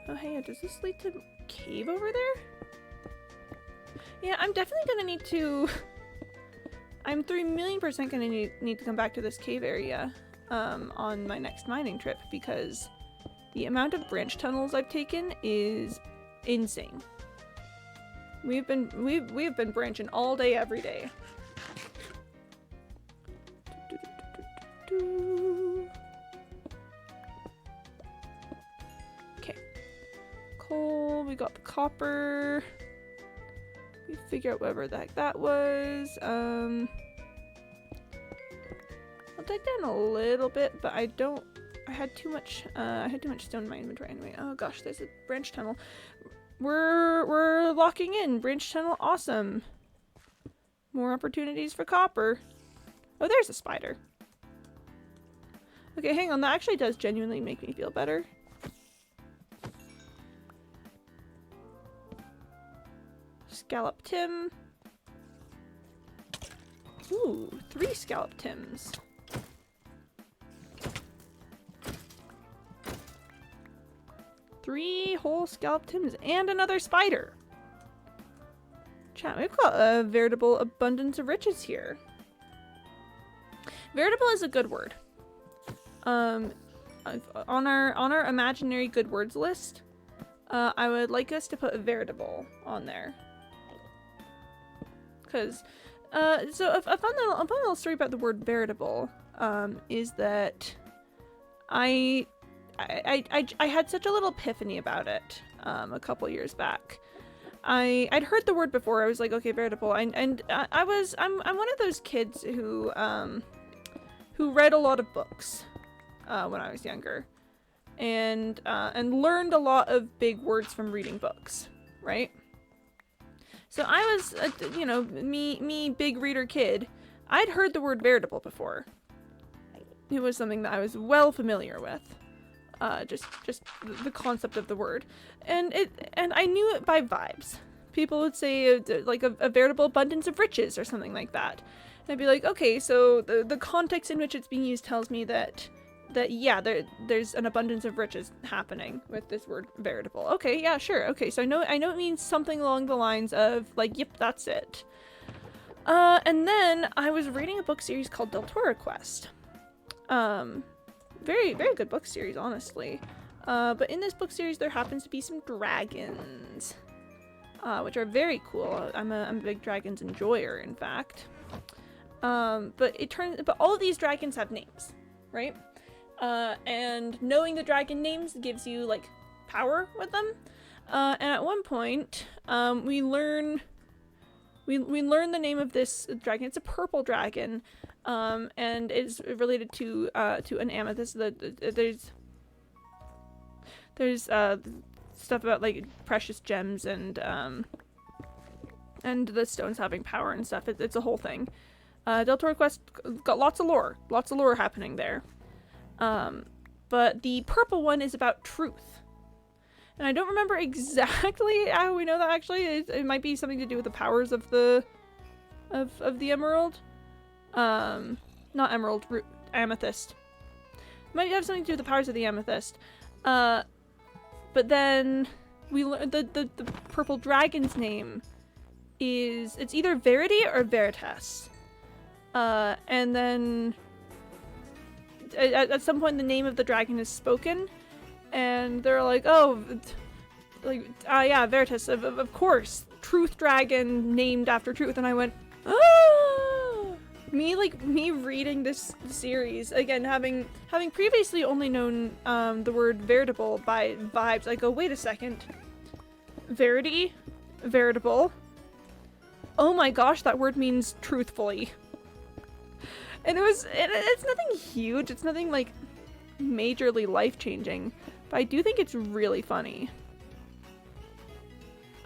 Oh hey, does this lead to cave over there? Yeah, I'm definitely gonna need to I'm 3,000,000% gonna need to come back to this cave area on my next mining trip, because the amount of branch tunnels I've taken is insane. We've been branching all day, every day. Okay. Coal, we got the copper. We figure out whatever the heck that was. I'll dig down a little bit, but I had too much stone in my inventory anyway. Oh gosh, there's a branch tunnel. We're locking in. Branch tunnel, awesome. More opportunities for copper. Oh, there's a spider. Okay, hang on. That actually does genuinely make me feel better. Scallop Tim. Ooh, 3 Scallop Tims. Three whole Scallop Tims and another spider. Chat, we've got a veritable abundance of riches here. Veritable is a good word. On our imaginary good words list, I would like us to put veritable on there. Cause, so a fun little story about the word veritable, is that I had such a little epiphany about it, a couple years back. I'd heard the word before. I was like, okay, veritable, I'm one of those kids who read a lot of books, when I was younger, and learned a lot of big words from reading books, right? So I was, you know, me big reader kid, I'd heard the word veritable before. It was something that I was well familiar with. Just the concept of the word. And I knew it by vibes. People would say, like, a veritable abundance of riches or something like that. And I'd be like, okay, so the context in which it's being used tells me that yeah, there's an abundance of riches happening with this word veritable. Okay, yeah, sure. Okay, so I know it means something along the lines of, like, yep, that's it. And then I was reading a book series called Deltora Quest. Very, very good book series, honestly. But in this book series, there happens to be some dragons, which are very cool. I'm a big dragons enjoyer, in fact. But all of these dragons have names, right? And knowing the dragon names gives you, like, power with them. And at one point, we learn the name of this dragon. It's a purple dragon, and is related to an amethyst. There's stuff about, like, precious gems and the stones having power and stuff. It's a whole thing. Deltora Quest got lots of lore happening there. But the purple one is about truth. And I don't remember exactly how we know that, actually. It might be something to do with the powers of the emerald. Not emerald, amethyst. Might have something to do with the powers of the amethyst. But then we learned the purple dragon's name it's either Verity or Veritas. And then at some point the name of the dragon is spoken, and they're like, oh, like, yeah, Veritas, of course, truth dragon named after truth. And I went, oh! Me reading this series, again, having previously only known the word veritable by vibes, I go, wait a second, verity, veritable, oh my gosh, that word means truthfully. And it's nothing huge, it's nothing, like, majorly life-changing, but I do think it's really funny.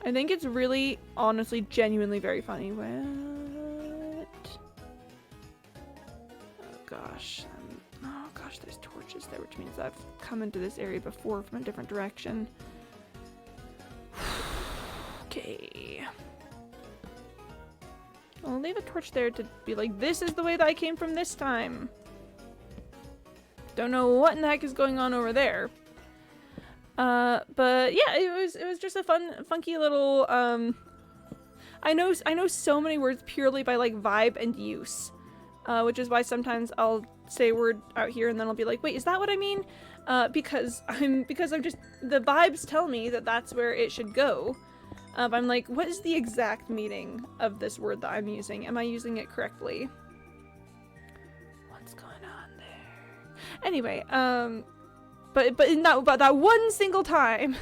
I think it's really, honestly, genuinely very funny. What? Oh gosh, there's torches there, which means I've come into this area before from a different direction. Okay. I'll leave a torch there to be like, this is the way that I came from this time. Don't know what in the heck is going on over there. But yeah, it was just a funky little, I know so many words purely by, like, vibe and use. Which is why sometimes I'll say a word out here and then I'll be like, wait, is that what I mean? Because I'm just, the vibes tell me that that's where it should go. I'm like, what is the exact meaning of this word that I'm using? Am I using it correctly? What's going on there? Anyway, but in that one single time,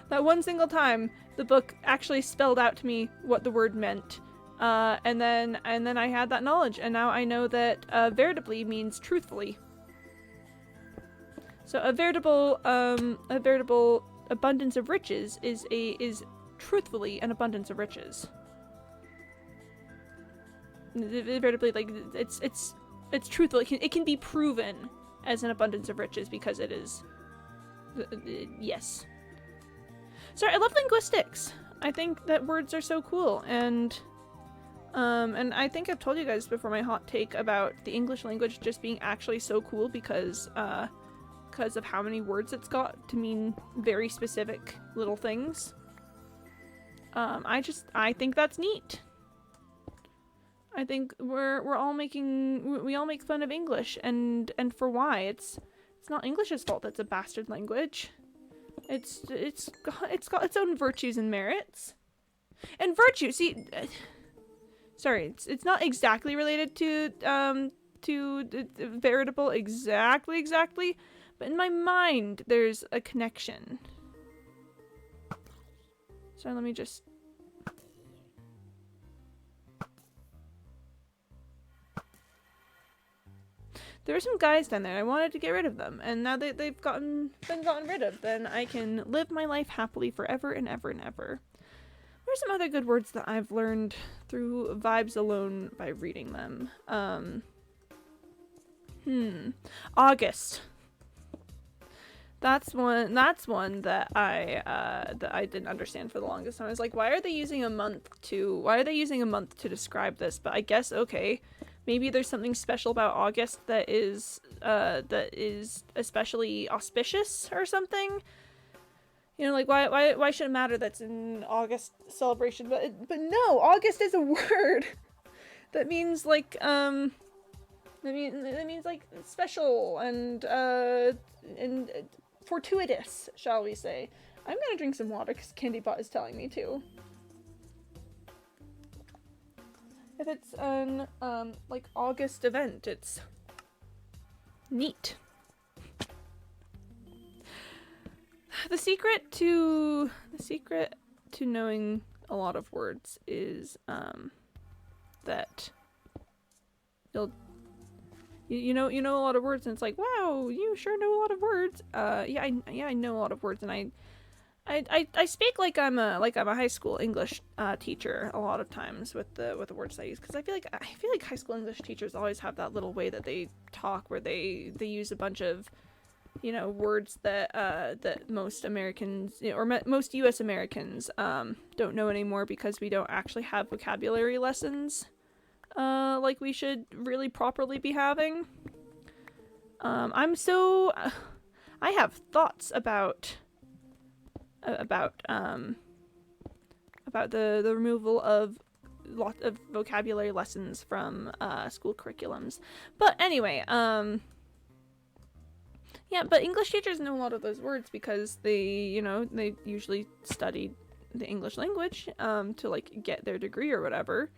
the book actually spelled out to me what the word meant. And then I had that knowledge, and now I know that veritably means truthfully. So a veritable abundance of riches is truthfully an abundance of riches. Veritably, like, it's truthful. It can be proven as an abundance of riches because it is. Yes. Sorry, I love linguistics. I think that words are so cool, and I think I've told you guys before my hot take about the English language just being actually so cool because of how many words it's got to mean very specific little things. I think that's neat. I think we all make fun of English, and for why? It's not English's fault that's a bastard language. It's got its own virtues and merits. And virtue, see, sorry, it's not exactly related to the veritable exactly, but in my mind there's a connection. So let me just. There were some guys down there. I wanted to get rid of them, and now that they've been gotten rid of, then I can live my life happily forever and ever and ever. What are some other good words that I've learned through vibes alone by reading them? August. That's one that I didn't understand for the longest time. I was like, why are they using a month to describe this? But I guess okay. Maybe there's something special about August that is especially auspicious or something. You know, like why should it matter that's in August celebration? But no, August is a word that means like that means like special and fortuitous, shall we say. I'm gonna drink some water because CandyPot is telling me to. If it's an like August event, it's neat. The secret to knowing a lot of words is that you know a lot of words, and it's like, wow, you sure know a lot of words. Yeah, I know a lot of words, and I speak like I'm a high school English teacher a lot of times with the words I use, because I feel like high school English teachers always have that little way that they talk where they use a bunch of, you know, words that that most Americans or most U.S. Americans don't know anymore because we don't actually have vocabulary lessons like we should really properly be having. I have thoughts about the removal of lot of vocabulary lessons from school curriculums. But anyway, yeah, but English teachers know a lot of those words because they usually studied the English language to like get their degree or whatever.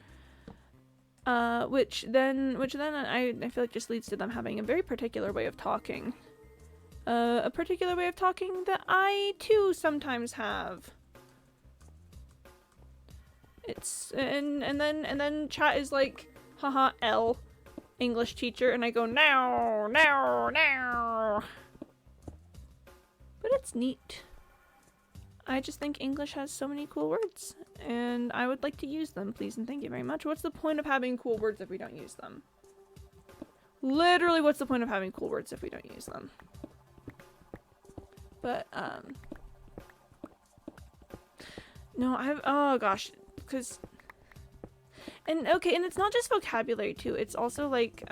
Which then I feel like just leads to them having a very particular way of talking. A particular way of talking that I too sometimes have. It's and then chat is like, haha, L, English teacher, and I go now. But it's neat. I just think English has so many cool words, and I would like to use them, please and thank you very much. What's the point of having cool words if we don't use them? Literally, what's the point of having cool words if we don't use them? But, no, oh gosh, because, and okay, and it's not just vocabulary too, it's also like,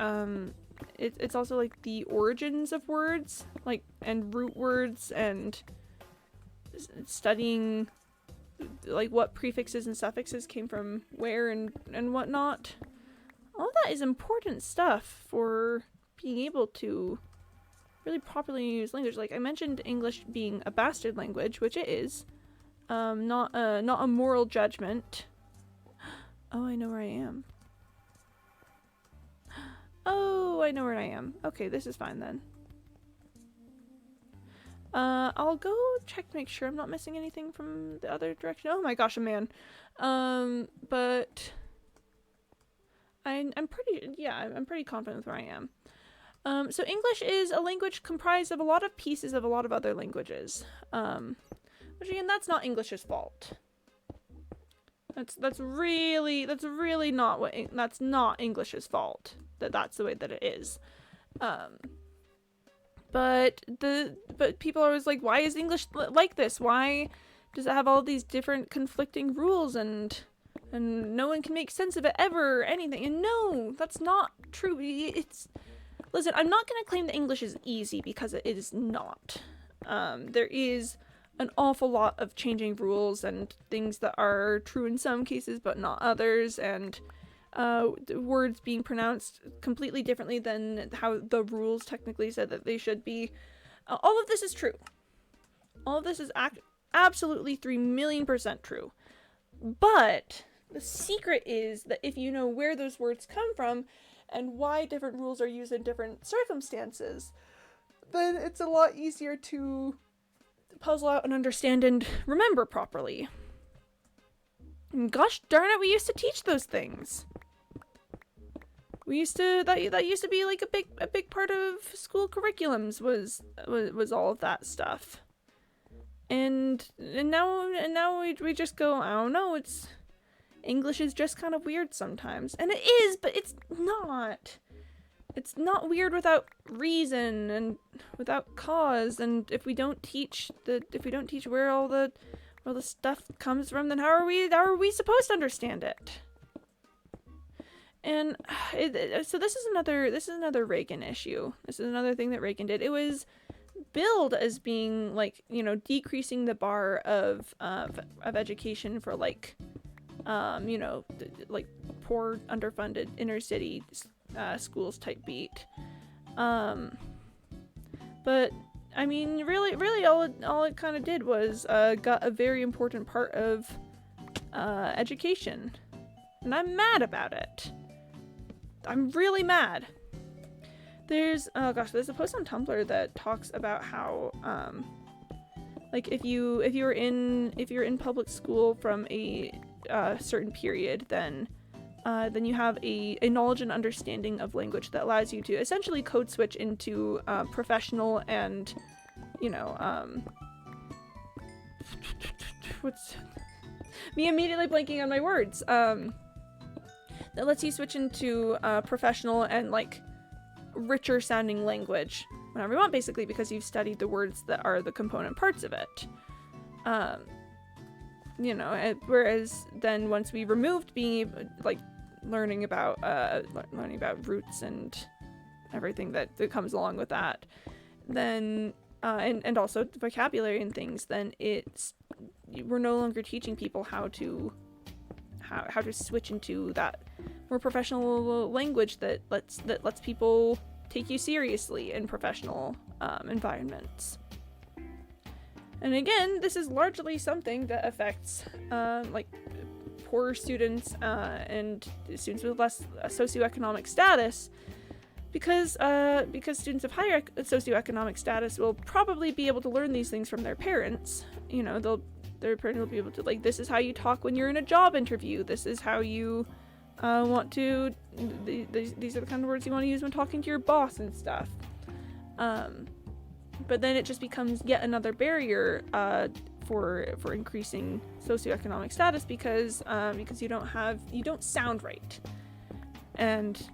it's also like the origins of words, like, and root words, and studying, like, what prefixes and suffixes came from where and whatnot. All that is important stuff for being able to really properly use language. Like I mentioned, English being a bastard language, which it is, not a moral judgment. Oh, I know where I am. Oh, I know where I am. Okay, this is fine then. I'll go check to make sure I'm not missing anything from the other direction. Oh my gosh, a man. But I'm pretty confident with where I am. So English is a language comprised of a lot of pieces of a lot of other languages. Which again, that's not English's fault. That's really not English's fault that that's the way that it is. But people are always like, why is English like this? Why does it have all these different conflicting rules and no one can make sense of it ever or anything? And no, that's not true. Listen, I'm not going to claim that English is easy, because it is not. There is an awful lot of changing rules and things that are true in some cases but not others, and words being pronounced completely differently than how the rules technically said that they should be. All of this is true. All of this is absolutely 3,000,000% true. But the secret is that if you know where those words come from and why different rules are used in different circumstances, then it's a lot easier to puzzle out and understand and remember properly. And gosh darn it, we used to teach those things. We used to that used to be like a big part of school curriculums was all of that stuff. And now we just go, I don't know, it's English is just kind of weird sometimes. And it is, but it's not. It's not weird without reason and without cause. And if we don't teach where all the stuff comes from, then how are we supposed to understand it? And so this is another Reagan issue. This is another thing that Reagan did. It was billed as being like, decreasing the bar of education for like poor, underfunded inner city schools type beat. But I mean, really all it kind of did was got a very important part of education, and I'm mad about it. I'm really mad. There's a post on Tumblr that talks about how like if you're in public school from a certain period, then you have a knowledge and understanding of language that allows you to essentially code switch into professional and what's me immediately blanking on my words, that lets you switch into professional and like richer sounding language whenever you want, basically, because you've studied the words that are the component parts of it. Whereas then once we removed being like learning about roots and everything that comes along with that, then and also vocabulary and things, then we're no longer teaching people how to switch into that more professional language that lets people take you seriously in professional environments. And again, this is largely something that affects like poorer students and students with less socioeconomic status, because students of higher socioeconomic status will probably be able to learn these things from their parents. Their parents will be able to, like, this is how you talk when you're in a job interview. This is how you want to. These are the kind of words you want to use when talking to your boss and stuff. But then it just becomes yet another barrier for increasing socioeconomic status, because you don't sound right, and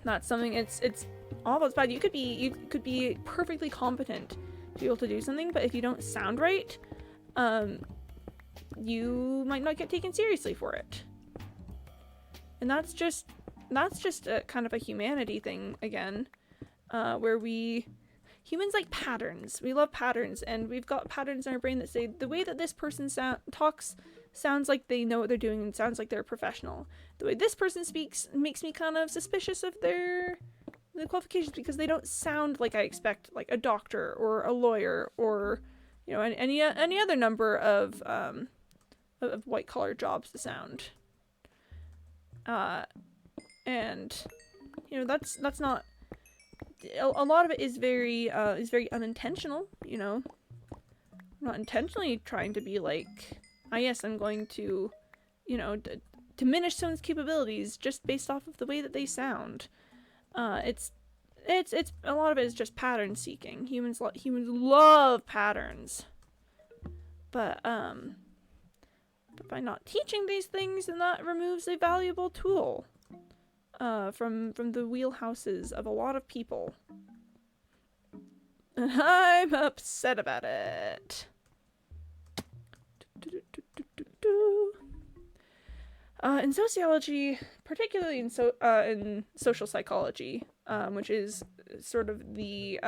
that's something. It's all that's bad. You could be perfectly competent to be able to do something, but if you don't sound right, you might not get taken seriously for it. And that's just a kind of a humanity thing again, where humans like patterns. We love patterns, and we've got patterns in our brain that say the way that this person talks sounds like they know what they're doing and sounds like they're a professional. The way this person speaks makes me kind of suspicious of the qualifications, because they don't sound like I expect, like a doctor or a lawyer or any other number of white collar jobs to sound. And that's not. A lot of it is very unintentional. I'm not intentionally trying to be like, yes, I'm going to, diminish someone's capabilities just based off of the way that they sound. It's a lot of it is just pattern seeking. Humans love patterns, but by not teaching these things, then that removes a valuable tool from the wheelhouses of a lot of people. And I'm upset about it. In sociology, particularly in social psychology, which is sort of the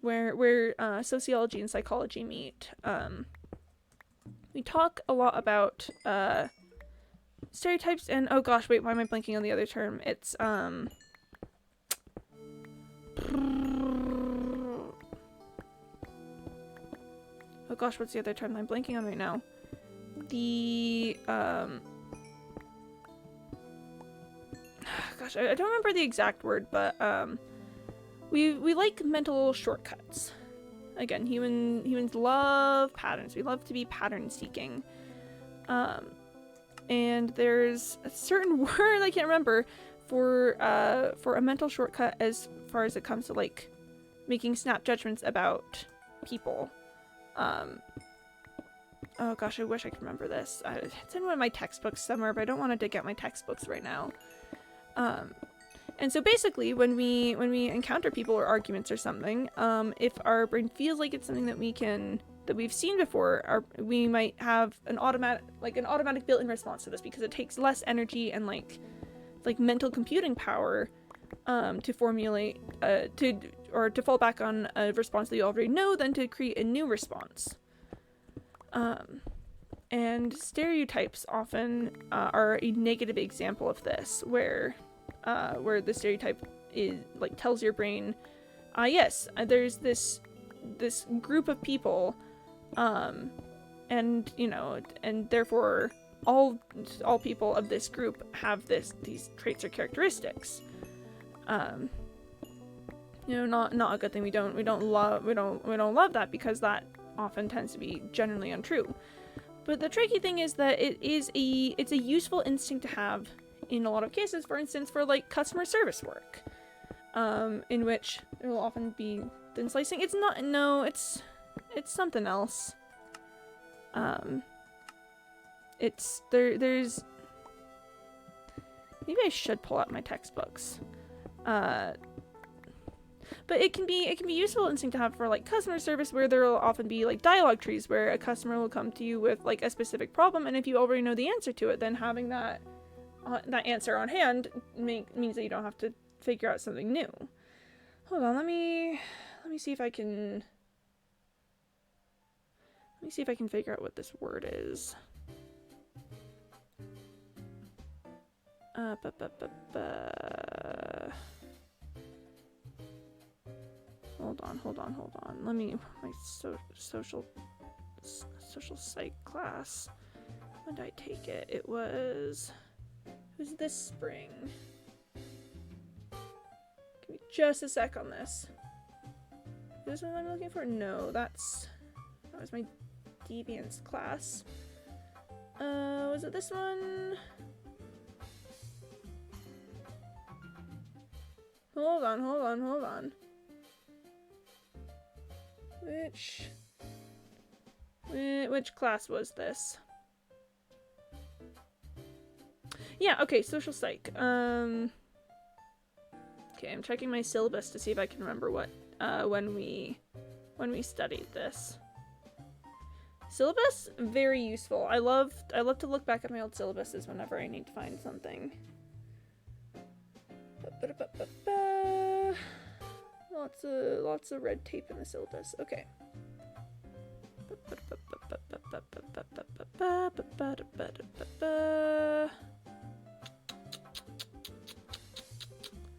where sociology and psychology meet, we talk a lot about stereotypes and oh gosh, wait, why am I blanking on the other term? It's oh gosh, what's the other term I'm blanking on right now? The gosh, I don't remember the exact word, but we like mental shortcuts. Again, humans love patterns. We love to be pattern seeking. And there's a certain word I can't remember for a mental shortcut as far as it comes to like making snap judgments about people. Oh gosh, I wish I could remember this. It's in one of my textbooks somewhere, but I don't want to dig out my textbooks right now. And so basically, when we encounter people or arguments or something, if our brain feels like it's something that we've seen before, we might have an automatic built-in response to this because it takes less energy and like mental computing power to formulate to fall back on a response that you already know than to create a new response. And stereotypes often are a negative example of this, where the stereotype is like tells your brain, yes, there's this group of people, and you know, and therefore all people of this group have these traits or characteristics. You know, not a good thing. We don't love that because that often tends to be generally untrue. But the tricky thing is that it's a useful instinct to have in a lot of cases, for instance, for like customer service work, in which there will often be thin slicing. It's something else. There's maybe I should pull out my textbooks. But it can be useful instinct to have for like customer service, where there will often be like dialogue trees where a customer will come to you with like a specific problem, and if you already know the answer to it, then having that answer on hand means that you don't have to figure out something new. Hold on, let me see if I can figure out what this word is. Hold on. Let me, my social psych class. When did I take it? It was this spring. Give me just a sec on this. Is this what I'm looking for? No, that was my Deviance class. Was it this one? Hold on. Which class was this? Yeah, okay, social psych. Okay, I'm checking my syllabus to see if I can remember what when we studied this. Syllabus, very useful. I love to look back at my old syllabuses whenever I need to find something. Lots of red tape in the syllabus. Okay.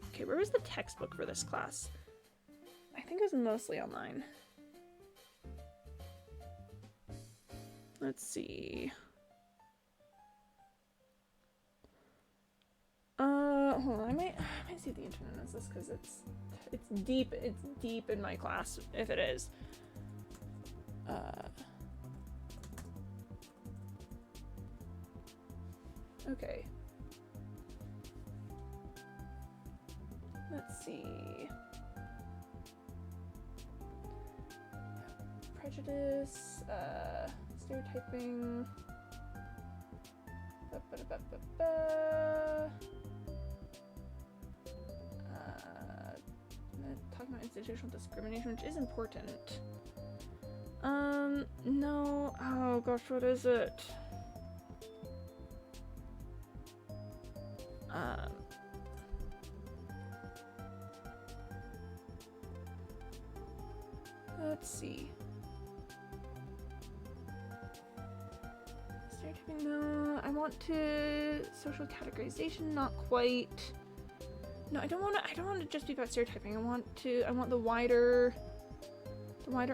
Okay, where was the textbook for this class? I think it was mostly online. Let's see. Hold on, I might see if the internet knows this because it's deep in my class if it is. Okay. Let's see. Prejudice, stereotyping. talking about institutional discrimination, which is important. No. Oh gosh, what is it? Let's see. Stereotyping, no. I want to social categorization, not quite. No, I don't want to just be about stereotyping. I want the wider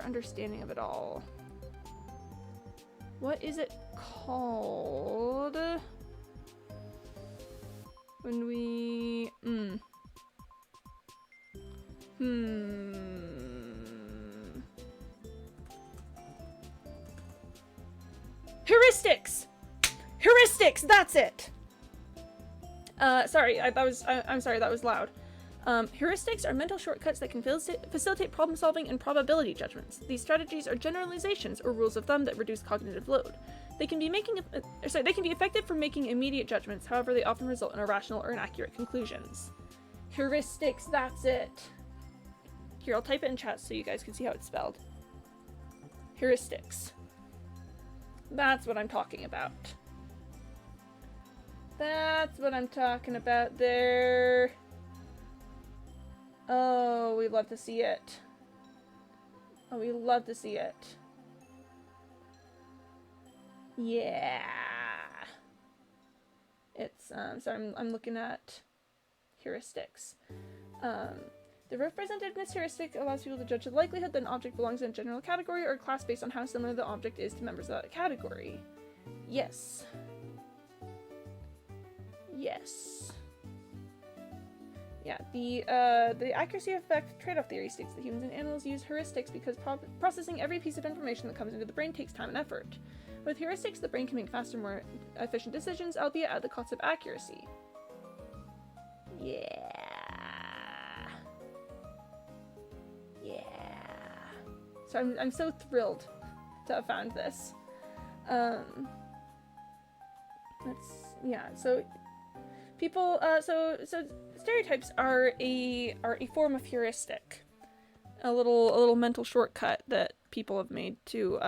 understanding of it all. What is it called? When we Heuristics! Heuristics, that's it! Sorry, I'm sorry, that was loud. Heuristics are mental shortcuts that can facilitate problem solving and probability judgments. These strategies are generalizations or rules of thumb that reduce cognitive load. They can be effective for making immediate judgments, however they often result in irrational or inaccurate conclusions. Heuristics, that's it. Here, I'll type it in chat so you guys can see how it's spelled. Heuristics. That's what I'm talking about. That's what I'm talking about there. Oh, we love to see it. Oh, we love to see it. Yeah. It's, so I'm looking at heuristics. The representativeness heuristic allows people to judge the likelihood that an object belongs in a general category or a class based on how similar the object is to members of that category. Yes. Yes. Yeah, the accuracy effect trade-off theory states that humans and animals use heuristics because processing every piece of information that comes into the brain takes time and effort. With heuristics, the brain can make faster, more efficient decisions, albeit at the cost of accuracy. Yeah. Yeah. So I'm so thrilled to have found this. So people, so stereotypes are a form of heuristic, a little mental shortcut that people have made to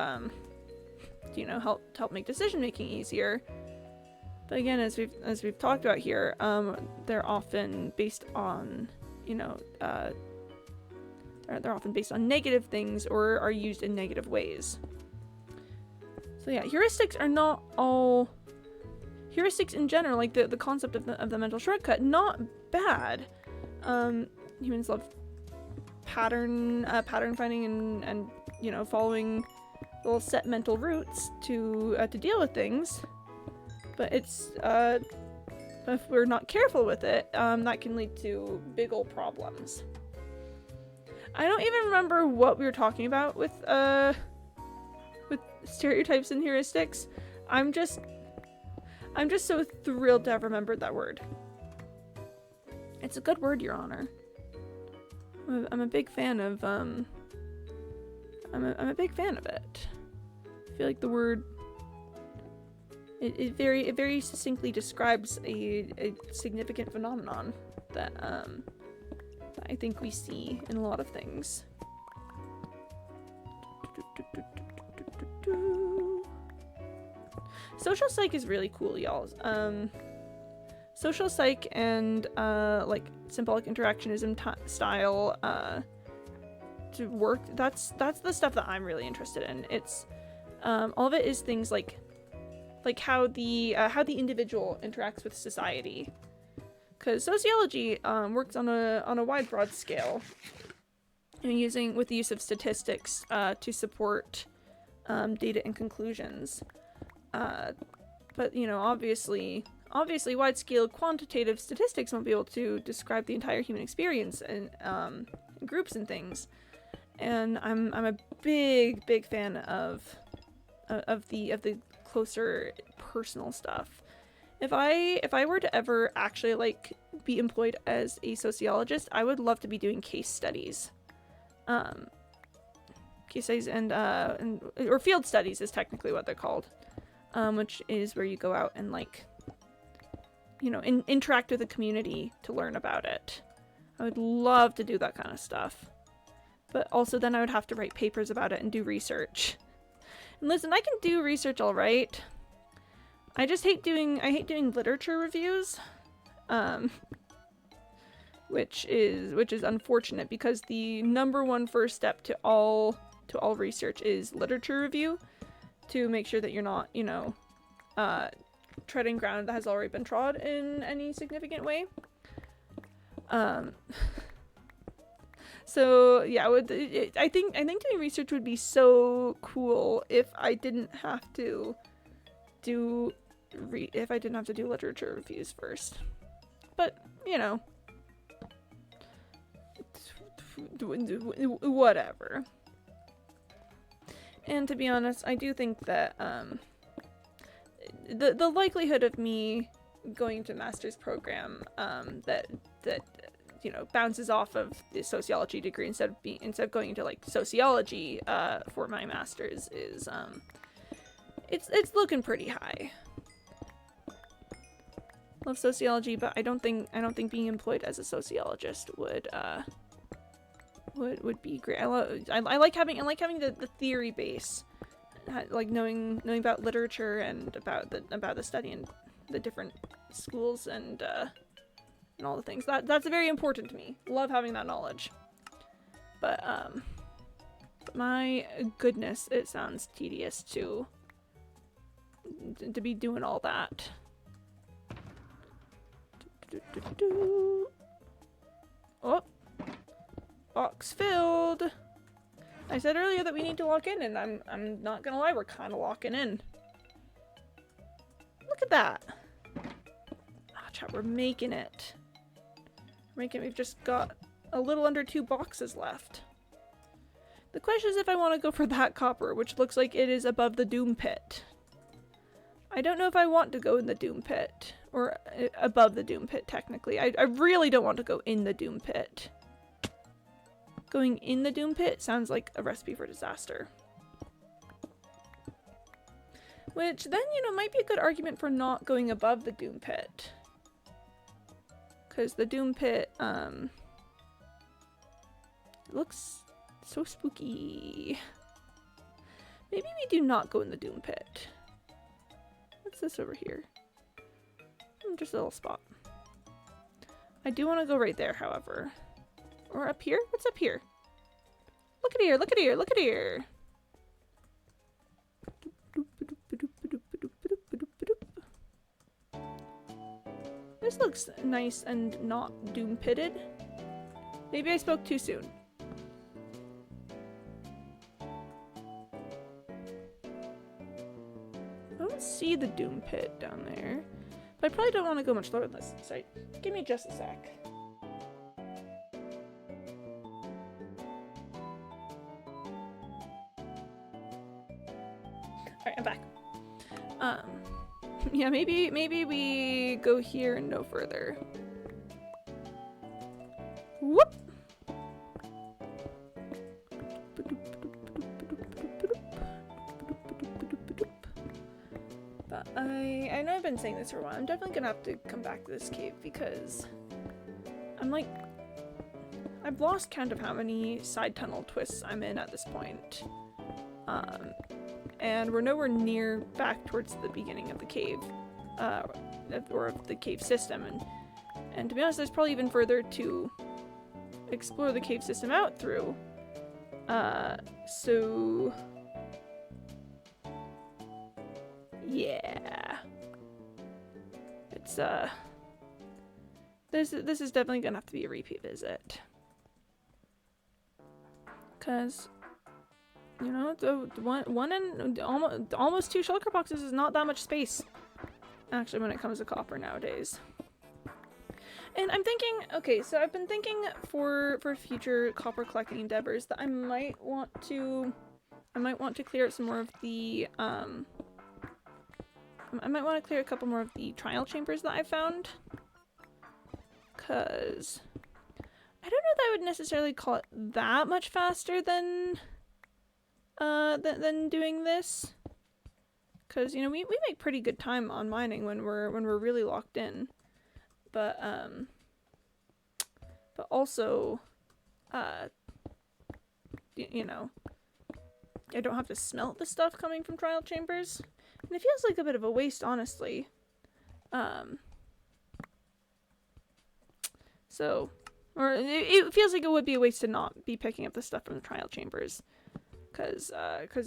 help make decision making easier. But again, as we've talked about here, they're often based on they're often based on negative things or are used in negative ways. So yeah, heuristics are not all. Heuristics in general, like the concept of the mental shortcut, not bad. Humans love pattern finding and following little set mental routes to deal with things. But it's if we're not careful with it, that can lead to big ol' problems. I don't even remember what we were talking about with stereotypes and heuristics. I'm just so thrilled to have remembered that word. It's a good word, Your Honor. I'm a big fan of I'm a big fan of it. I feel like the word it very succinctly describes a significant phenomenon that I think we see in a lot of things. Social psych is really cool, y'all. Social psych and like symbolic interactionism style to work. That's the stuff that I'm really interested in. It's all of it is things like how the individual interacts with society. Because sociology works on a wide, broad scale, with the use of statistics to support data and conclusions. But obviously wide-scale quantitative statistics won't be able to describe the entire human experience and groups and things. And I'm a big fan of the closer personal stuff. If I were to ever actually be employed as a sociologist, I would love to be doing case studies. Case studies or field studies is technically what they're called. Which is where you go out and interact with the community to learn about it. I would love to do that kind of stuff. But also then I would have to write papers about it and do research. And listen, I can do research all right. I just hate doing literature reviews. Which is unfortunate because the #1 first step to all research is literature review, to make sure that you're not, you know, treading ground that has already been trod in any significant way. So yeah, I think doing research would be so cool if I didn't have to do literature reviews first. But, you know, whatever. And to be honest, I do think that the likelihood of me going to master's program that you know bounces off of the sociology degree instead of going into like sociology for my master's is it's looking pretty high. Love sociology, but I don't think being employed as a sociologist would be great. I like having the theory base, like knowing about literature and about the study and the different schools and all the things. That's very important to me. Love having that knowledge. But my goodness, it sounds tedious to be doing all that. Oh, box filled. I said earlier that we need to lock in, and I'm not gonna lie, we're kind of locking in. Look at that. Ah, chat, we're making it. We've just got a little under 2 boxes left. The question is if I want to go for that copper, which looks like it is above the Doom Pit. I don't know if I want to go in the Doom Pit, or above the Doom Pit, technically. I really don't want to go in the Doom Pit. Going in the Doom Pit sounds like a recipe for disaster. Which then, you know, might be a good argument for not going above the Doom Pit. Because the Doom Pit, looks so spooky. Maybe we do not go in the Doom Pit. What's this over here? Just a little spot. I do want to go right there, however. Or up here? What's up here? Look at here, look at here, look at here! This looks nice and not doom-pitted. Maybe I spoke too soon. I don't see the Doom Pit down there. But I probably don't want to go much lower than this. So give me just a sec. Alright, I'm back. Yeah, maybe we go here and no further. Whoop! But I know I've been saying this for a while. I'm definitely gonna have to come back to this cave because I'm like, I've lost count of how many side tunnel twists I'm in at this point. And we're nowhere near back towards the beginning of the cave, or of the cave system, and to be honest, there's probably even further to explore the cave system out through. So yeah, it's this is definitely gonna have to be a repeat visit, cause. You know, the one and almost 2 shulker boxes is not that much space, actually, when it comes to copper nowadays. And I'm thinking, okay, so I've been thinking for future copper collecting endeavors that I might want to clear out some more of the I might want to clear a couple more of the trial chambers that I found, cause I don't know that I would necessarily call it that much faster than doing this, because you know we make pretty good time on mining when we're really locked in, but but also, you know, I don't have to smelt the stuff coming from trial chambers. And it feels like a bit of a waste, honestly. Or it feels like it would be a waste to not be picking up the stuff from the trial chambers. Because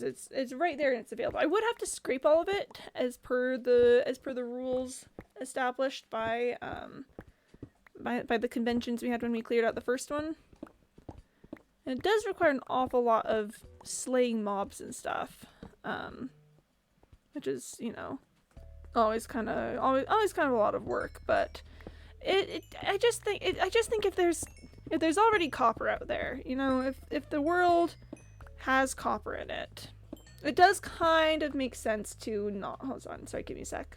it's right there and it's available. I would have to scrape all of it as per the rules established by the conventions we had when we cleared out the first one. And it does require an awful lot of slaying mobs and stuff, which is, you know, always kind of a lot of work. But I just think if there's already copper out there, you know, if the world has copper in it, it does kind of make sense to not. Hold on, sorry, give me a sec.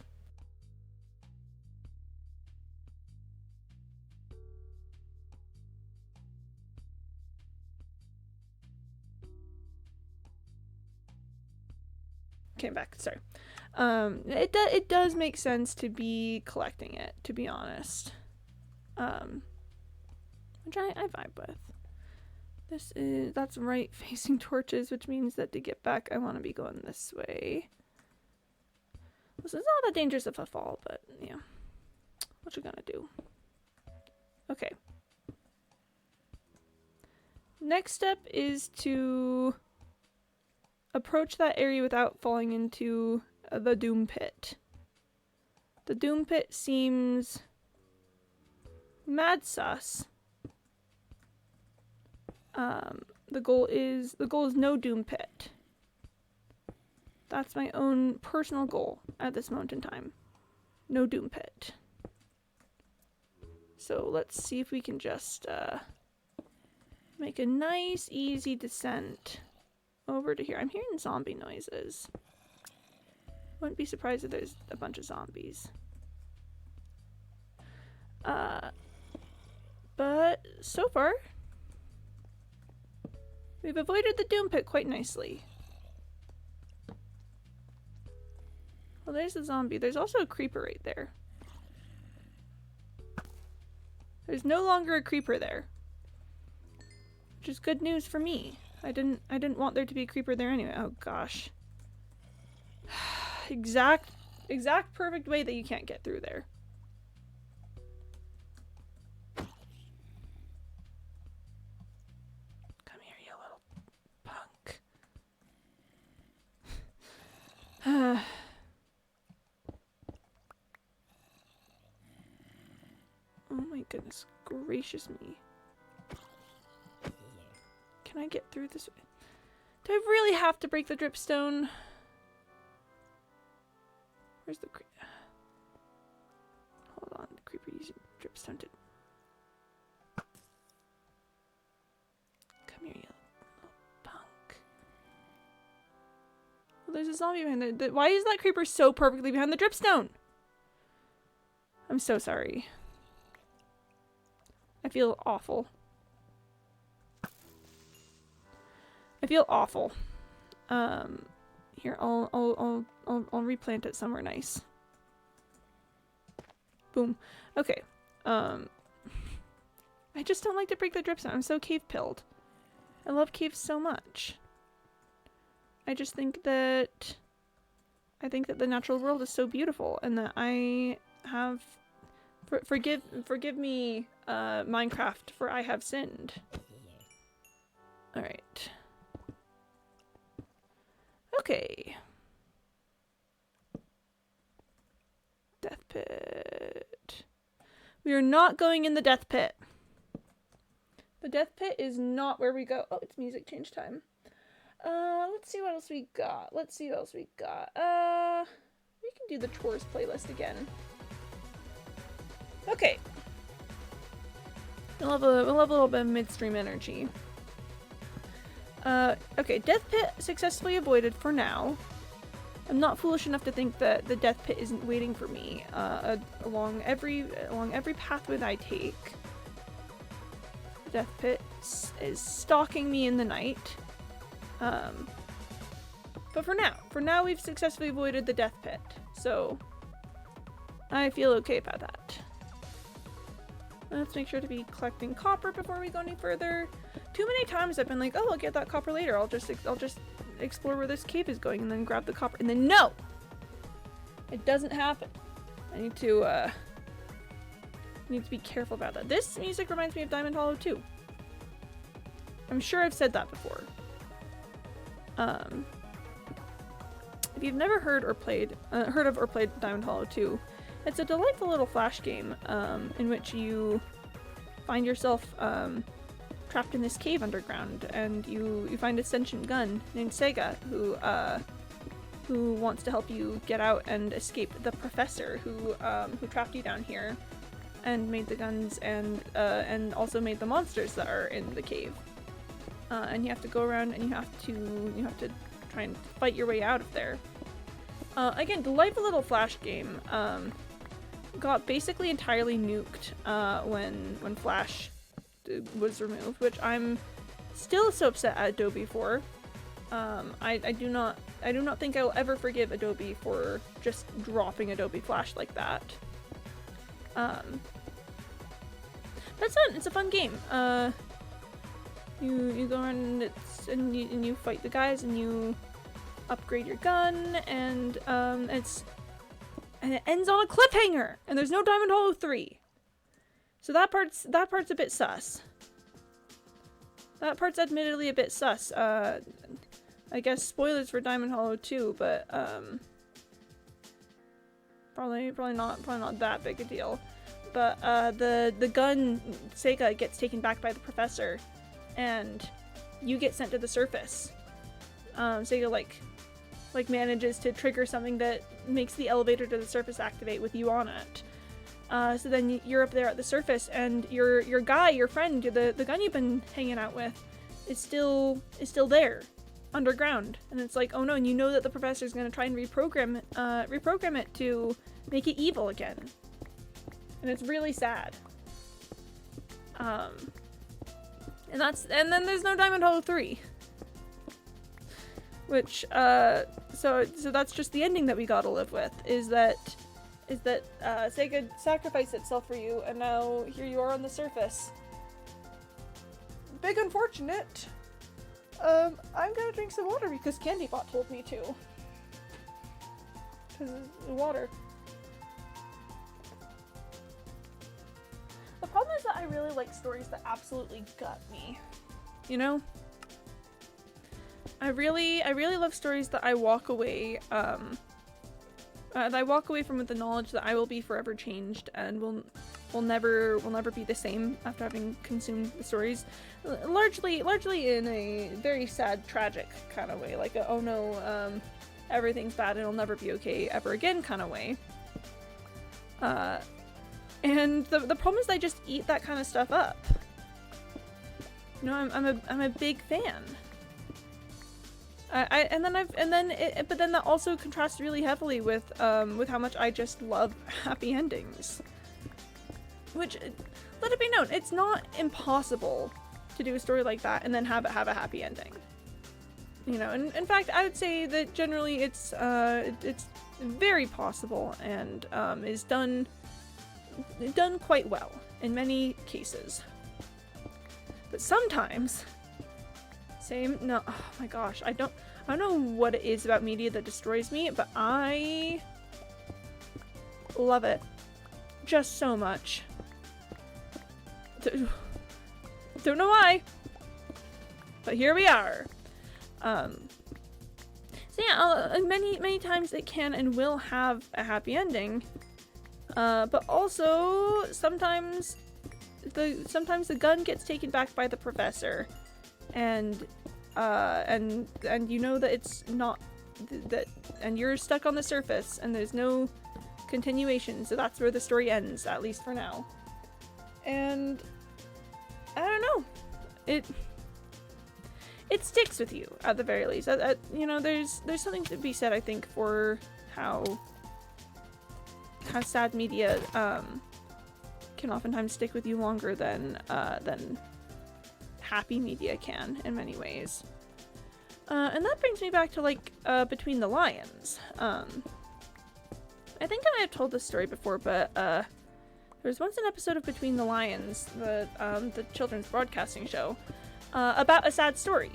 Came back, sorry. It does make sense to be collecting it, to be honest. Which I vibe with. That's right facing torches, which means that to get back I want to be going this way. This is not that dangerous if I fall, but yeah. What you gonna do? Okay. Next step is to approach that area without falling into the Doom Pit. The Doom Pit seems mad sus. The goal is no Doom Pit. That's my own personal goal at this moment in time. No Doom Pit. So let's see if we can just make a nice easy descent over to here. I'm hearing zombie noises. Wouldn't be surprised if there's a bunch of zombies. But so far, we've avoided the Doom Pit quite nicely. Well, there's a zombie. There's also a creeper right there. There's no longer a creeper there, which is good news for me. I didn't want there to be a creeper there anyway. Oh gosh. Exact perfect way that you can't get through there. Come here, you little punk. Oh my goodness gracious me. Can I get through this way? Do I really have to break the dripstone? Where's the creeper? Hold on, the creeper using dripstone to... Come here, you little punk. Well, there's a zombie behind there. Why is that creeper so perfectly behind the dripstone? I'm so sorry. I feel awful. I feel awful. Here, I'll replant it somewhere nice. Boom. Okay. I just don't like to break the dripstone. I'm so cave-pilled. I love caves so much. I just think that the natural world is so beautiful, and that I have forgive me, Minecraft, for I have sinned. All right. Okay. Death pit. We are not going in the death pit. The death pit is not where we go. Oh, it's music change time. Let's see what else we got. We can do the chores playlist again. Okay. We'll have a little bit of midstream energy. Okay, death pit successfully avoided for now. I'm not foolish enough to think that the death pit isn't waiting for me along every pathway that I take. The death pit is stalking me in the night. But for now we've successfully avoided the death pit, so I feel okay about that. Let's make sure to be collecting copper before we go any further. Too many times I've been like, oh, I'll get that copper later. I'll just explore where this cave is going and then grab the copper. And then no! It doesn't happen. I need to be careful about that. This music reminds me of Diamond Hollow 2. I'm sure I've said that before. If you've never heard of or played Diamond Hollow 2, it's a delightful little flash game in which you find yourself trapped in this cave underground, and you find a sentient gun named Sega who wants to help you get out and escape the professor who trapped you down here and made the guns and also made the monsters that are in the cave. And you have to go around and you have to try and fight your way out of there. Again, delightful little flash game. Got basically entirely nuked when Flash was removed, which I'm still so upset at Adobe for. I do not think I will ever forgive Adobe for just dropping Adobe Flash like that. But it's fun. It's a fun game. You go around and you fight the guys and you upgrade your gun, and it ends on a cliffhanger, and there's no Diamond Hollow 3. So that part's a bit sus. That part's admittedly a bit sus. I guess spoilers for Diamond Hollow 2, but probably not that big a deal. But the gun Sega gets taken back by the professor, and you get sent to the surface. Sega like manages to trigger something that makes the elevator to the surface activate with you on it. So then you're up there at the surface, and your guy, your friend, the gun you've been hanging out with, is still there, underground. And it's like, oh no! And you know that the professor's gonna try and reprogram it to make it evil again. And it's really sad. And then there's no Diamond Hollow 3. Which, so that's just the ending that we gotta live with, is that Sega sacrificed itself for you, and now here you are on the surface. Big unfortunate. I'm gonna drink some water because CandyBot told me to. Because water. The problem is that I really like stories that absolutely gut me. You know? I really love stories that I walk away from with the knowledge that I will be forever changed and will never be the same after having consumed the stories. Largely in a very sad, tragic kind of way, like a, oh no, everything's bad and it'll never be okay ever again kind of way. And the problem is I just eat that kind of stuff up. You know, I'm a big fan. But then that also contrasts really heavily with how much I just love happy endings. Which, let it be known, it's not impossible to do a story like that and then have it have a happy ending. You know, and in fact, I would say that generally it's very possible and is done quite well in many cases. But sometimes, oh my gosh, I don't know what it is about media that destroys me, but I love it just so much. Don't know why, but here we are. So yeah, many times it can and will have a happy ending, but also sometimes the gun gets taken back by the professor, and you know that it's not that, and you're stuck on the surface, and there's no continuation. So that's where the story ends, at least for now. And I don't know, it sticks with you at the very least. You know, there's something to be said, I think, for how sad media can oftentimes stick with you longer than happy media can in many ways. And that brings me back to like Between the Lions. I think I might have told this story before, but There was once an episode of Between the Lions, the children's broadcasting show, about a sad story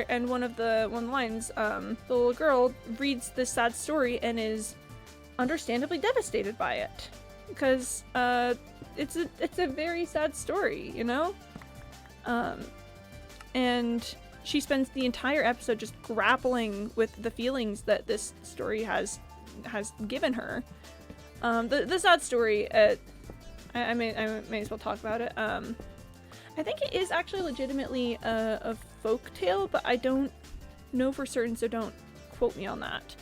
and one of the lines, the little girl reads this sad story and is understandably devastated by it because it's a very sad story, you know? And she spends the entire episode just grappling with the feelings that this story has given her. The sad story, I may as well talk about it. I think it is actually legitimately a folk tale, but I don't know for certain, so don't quote me on that.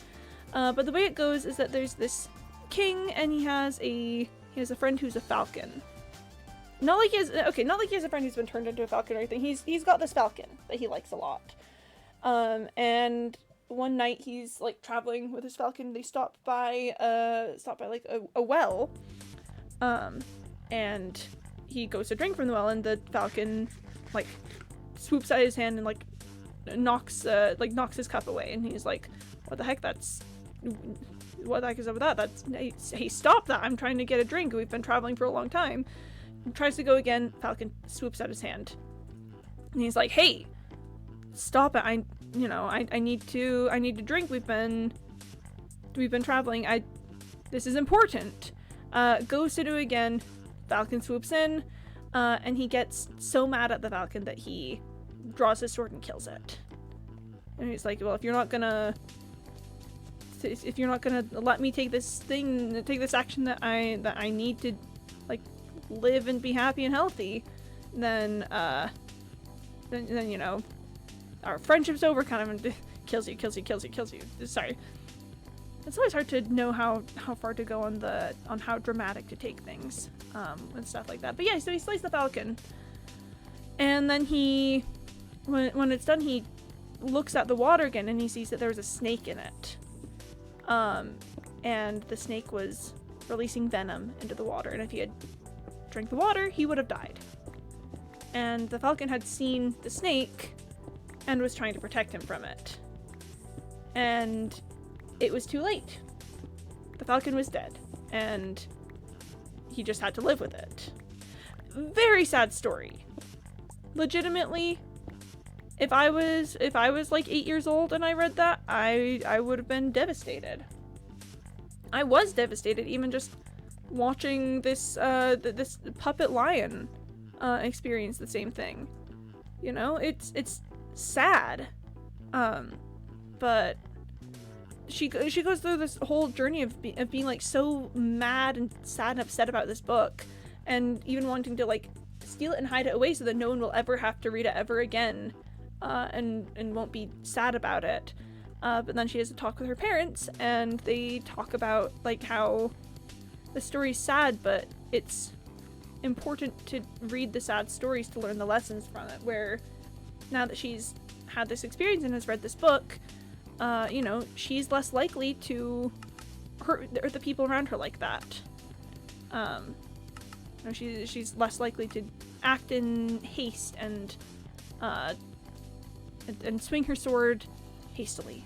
But the way it goes is that there's this king, and he has a friend who's a falcon. Not like he has a friend who's been turned into a falcon or anything. He's got this falcon that he likes a lot. And one night he's like traveling with his falcon. They stop by like a well. And he goes to drink from the well, and the falcon like swoops at his hand and like knocks his cup away, and he's like, what the heck what the heck is up with that? Hey, stop that, I'm trying to get a drink, we've been traveling for a long time. He tries to go again, falcon swoops at his hand, and he's like, hey, stop it, I need to drink, we've been traveling, this is important. Goes to do again, falcon swoops in, and he gets so mad at the falcon that he draws his sword and kills it. And he's like, well, if you're not gonna let me take this action that I need to like live and be happy and healthy, then you know, our friendship's over, kind of, and kills you. Sorry. It's always hard to know how far to go on how dramatic to take things, and stuff like that. But yeah, so he slays the falcon, and then when it's done, he looks at the water again, and he sees that there was a snake in it, and the snake was releasing venom into the water, and if he had drank the water, he would have died. And the falcon had seen the snake and was trying to protect him from it, and it was too late. The falcon was dead, and he just had to live with it. Very sad story. Legitimately, if I was like 8 years old and I read that, I would have been devastated. I was devastated even just watching this this puppet lion experience the same thing. You know, it's sad, but she goes through this whole journey of being like so mad and sad and upset about this book, and even wanting to like steal it and hide it away so that no one will ever have to read it ever again, and won't be sad about it. But then she has a talk with her parents, and they talk about like how the story's sad, but it's important to read the sad stories to learn the lessons from it, where now that she's had this experience and has read this book, you know, she's less likely to hurt the people around her like that. You know, she's less likely to act in haste and swing her sword hastily.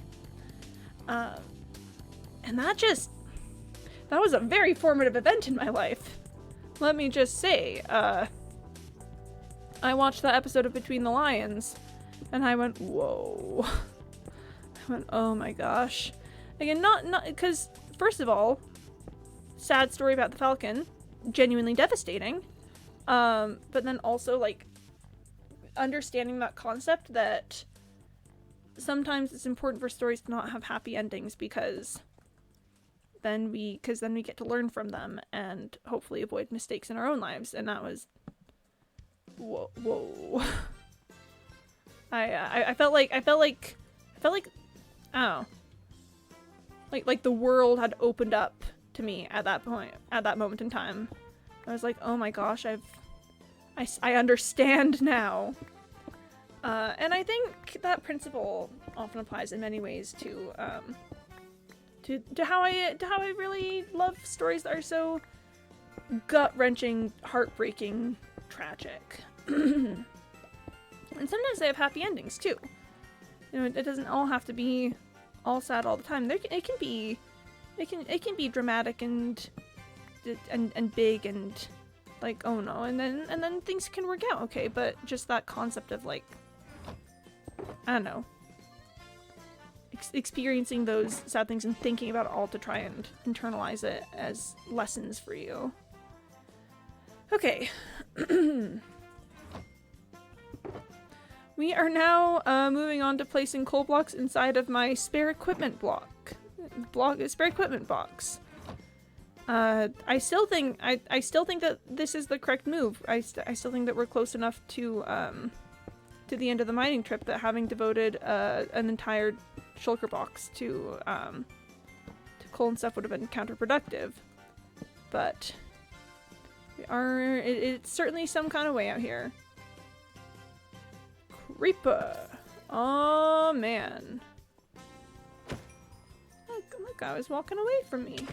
And that was a very formative event in my life. Let me just say, I watched that episode of Between the Lions, and I went, whoa. I went, oh my gosh. Again, not because, first of all, sad story about the falcon, genuinely devastating. But then also, like, understanding that concept that sometimes it's important for stories to not have happy endings, because then we get to learn from them and hopefully avoid mistakes in our own lives. And that was whoa. I felt like oh, like the world had opened up to me at that moment in time. I was like, oh my gosh, I understand now. And I think that principle often applies in many ways to how I really love stories that are so gut-wrenching, heartbreaking, tragic. And sometimes they have happy endings too. You know, it doesn't all have to be all sad all the time. It can be dramatic and big and like, oh no, and then things can work out okay, but just that concept of like, I don't know, experiencing those sad things and thinking about it all to try and internalize it as lessons for you. Okay. We are now moving on to placing coal blocks inside of my spare equipment spare equipment box. I still think that this is the correct move. I still think that we're close enough to the end of the mining trip that having devoted an entire shulker box to coal and stuff would have been counterproductive. But it's certainly some kind of way out here. Creeper! Oh man. Look, I was walking away from me.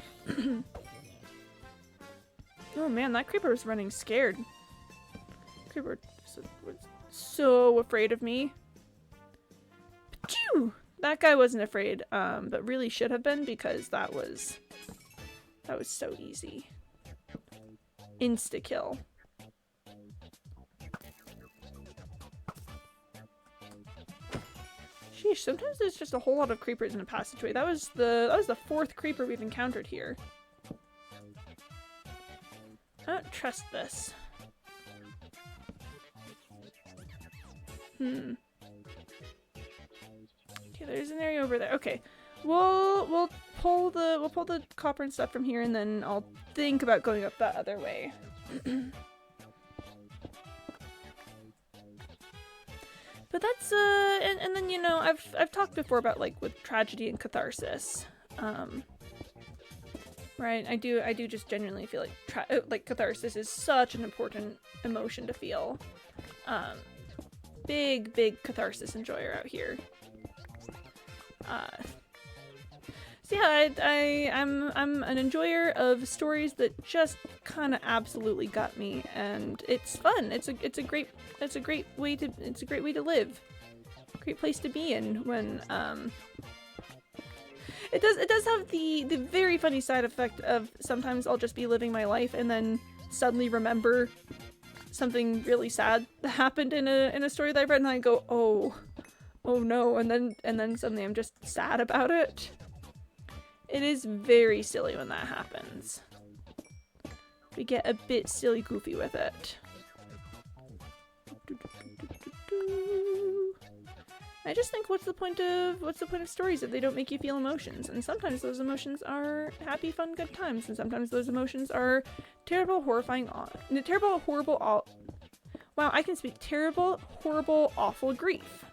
Oh man, that creeper was running scared. Creeper was so afraid of me. Achoo! That guy wasn't afraid, but really should have been, because that was so easy. Insta-kill. Sheesh, sometimes there's just a whole lot of creepers in a passageway. That was the fourth creeper we've encountered here. I don't trust this. Okay, there's an area over there. Okay. We'll pull the copper and stuff from here, and then I'll think about going up that other way. But that's and then, you know, I've talked before about like with tragedy and catharsis. Right, I do just genuinely feel like catharsis is such an important emotion to feel. Big catharsis enjoyer out here. So yeah, I'm an enjoyer of stories that just kind of absolutely gut me, and it's fun. It's a great way to live. Great place to be in when it does have the very funny side effect of sometimes I'll just be living my life and then suddenly remember something really sad that happened in a story that I've read, and I go, oh no, and then suddenly I'm just sad about it. It is very silly when that happens. We get a bit silly goofy with it. I just think, what's the point of stories if they don't make you feel emotions? And sometimes those emotions are happy, fun, good times, and sometimes those emotions are terrible, horrifying, terrible, horrible, wow, I can speak. Terrible, horrible, awful grief.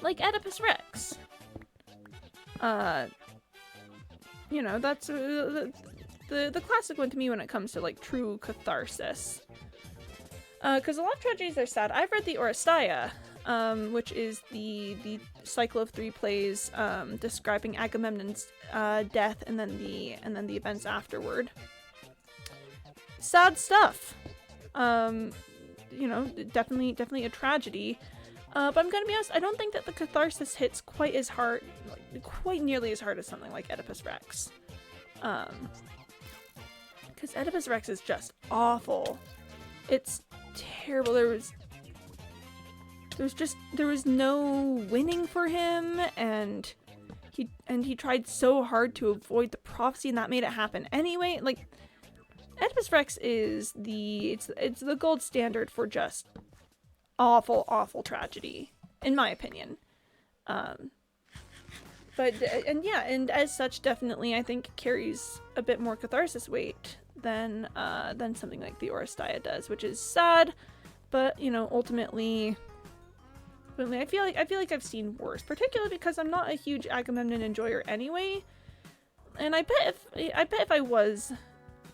Like Oedipus Rex. You know, that's the classic one to me when it comes to like true catharsis. Because a lot of tragedies are sad. I've read the Oresteia, which is the cycle of 3 plays describing Agamemnon's death and then the events afterward. Sad stuff. You know, definitely a tragedy. But I'm gonna be honest, I don't think that the catharsis hits quite as hard, quite nearly as hard as something like Oedipus Rex. Because Oedipus Rex is just awful. It's terrible. There was no winning for him, and he tried so hard to avoid the prophecy, and that made it happen anyway. Like, Oedipus Rex is it's the gold standard for just awful tragedy, in my opinion. But and as such, definitely I think carries a bit more catharsis weight than something like the Oresteia does, which is sad, but you know, ultimately I feel like I've seen worse, particularly because I'm not a huge Agamemnon enjoyer anyway, and I bet if I was,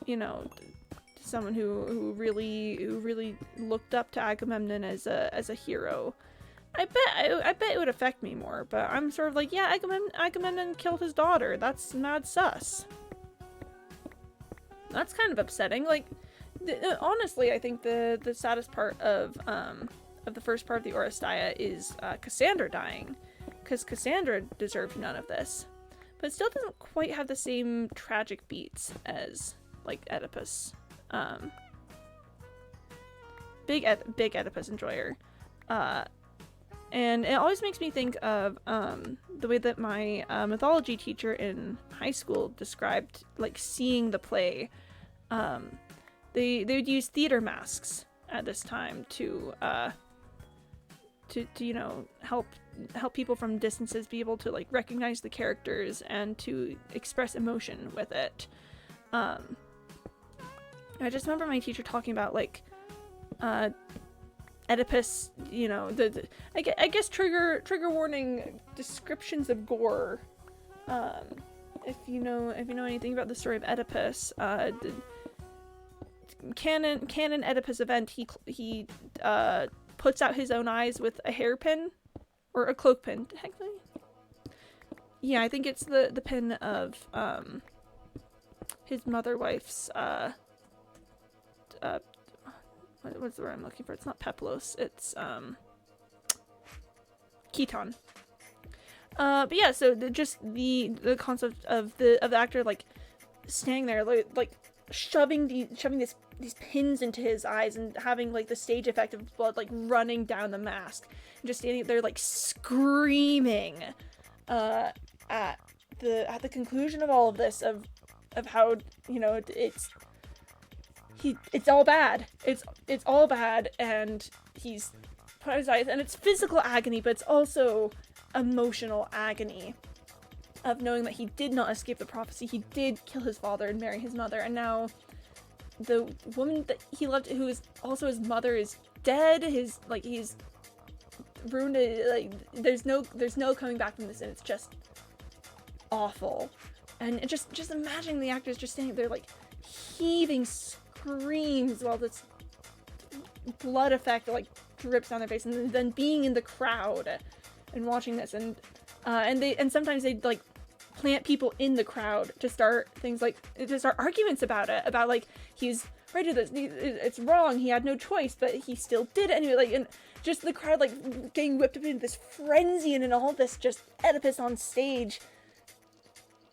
you know, someone who really looked up to Agamemnon as a hero, I bet it would affect me more. But I'm sort of like, yeah, Agamemnon killed his daughter. That's mad sus. That's kind of upsetting. Like, honestly, I think the saddest part of the first part of the Oresteia is Cassandra dying, because Cassandra deserved none of this, but it still doesn't quite have the same tragic beats as like Oedipus Big Oedipus enjoyer. And it always makes me think of the way that my mythology teacher in high school described like seeing the play. They would use theater masks at this time to you know, help people from distances be able to like recognize the characters and to express emotion with it. I just remember my teacher talking about like Oedipus, you know, I guess trigger warning descriptions of gore. If you know anything about the story of Oedipus, the canon Oedipus event, he puts out his own eyes with a hairpin or a cloak pin. Technically, yeah, I think it's the pin of his mother wife's what's the word I'm looking for? It's not Peplos. It's Keton. But yeah, so just the concept of the actor like standing there like shoving these pins into his eyes and having like the stage effect of blood like running down the mask and just standing there like screaming at the conclusion of all of this of how, you know, it's all bad. It's all bad, and he's put out his eyes, and it's physical agony, but it's also emotional agony of knowing that he did not escape the prophecy. He did kill his father and marry his mother, and now the woman that he loved, who is also his mother, is dead. He's ruined it. Like there's no coming back from this, and it's just awful. And just imagining the actors just standing there like heaving screams while this blood effect like drips down their face, and then being in the crowd and watching this, and sometimes they'd like plant people in the crowd to start arguments about it, about like he's right to this, it's wrong, he had no choice, but he still did it anyway, like, and just the crowd like getting whipped up into this frenzy, and in all this just Oedipus on stage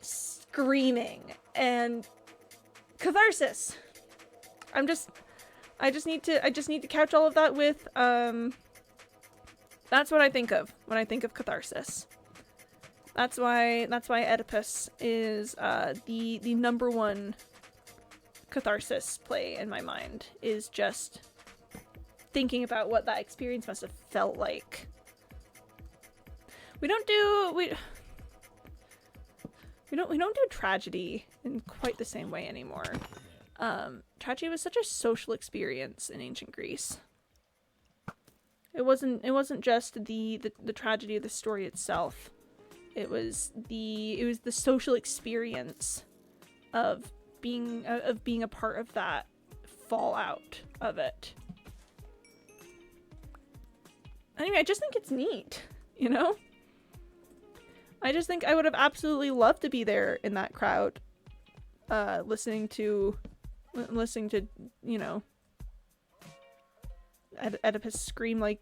screaming and catharsis. I just need to couch all of that with that's what I think of when I think of catharsis. That's why Oedipus is the number one catharsis play in my mind, is just thinking about what that experience must have felt like. We don't do tragedy in quite the same way anymore. Tragedy was such a social experience in ancient Greece. It wasn't just the tragedy of the story itself. It was the social experience of being a part of that fallout of it. Anyway, I just think it's neat, you know? I just think I would have absolutely loved to be there in that crowd, listening to, you know, Oedipus scream like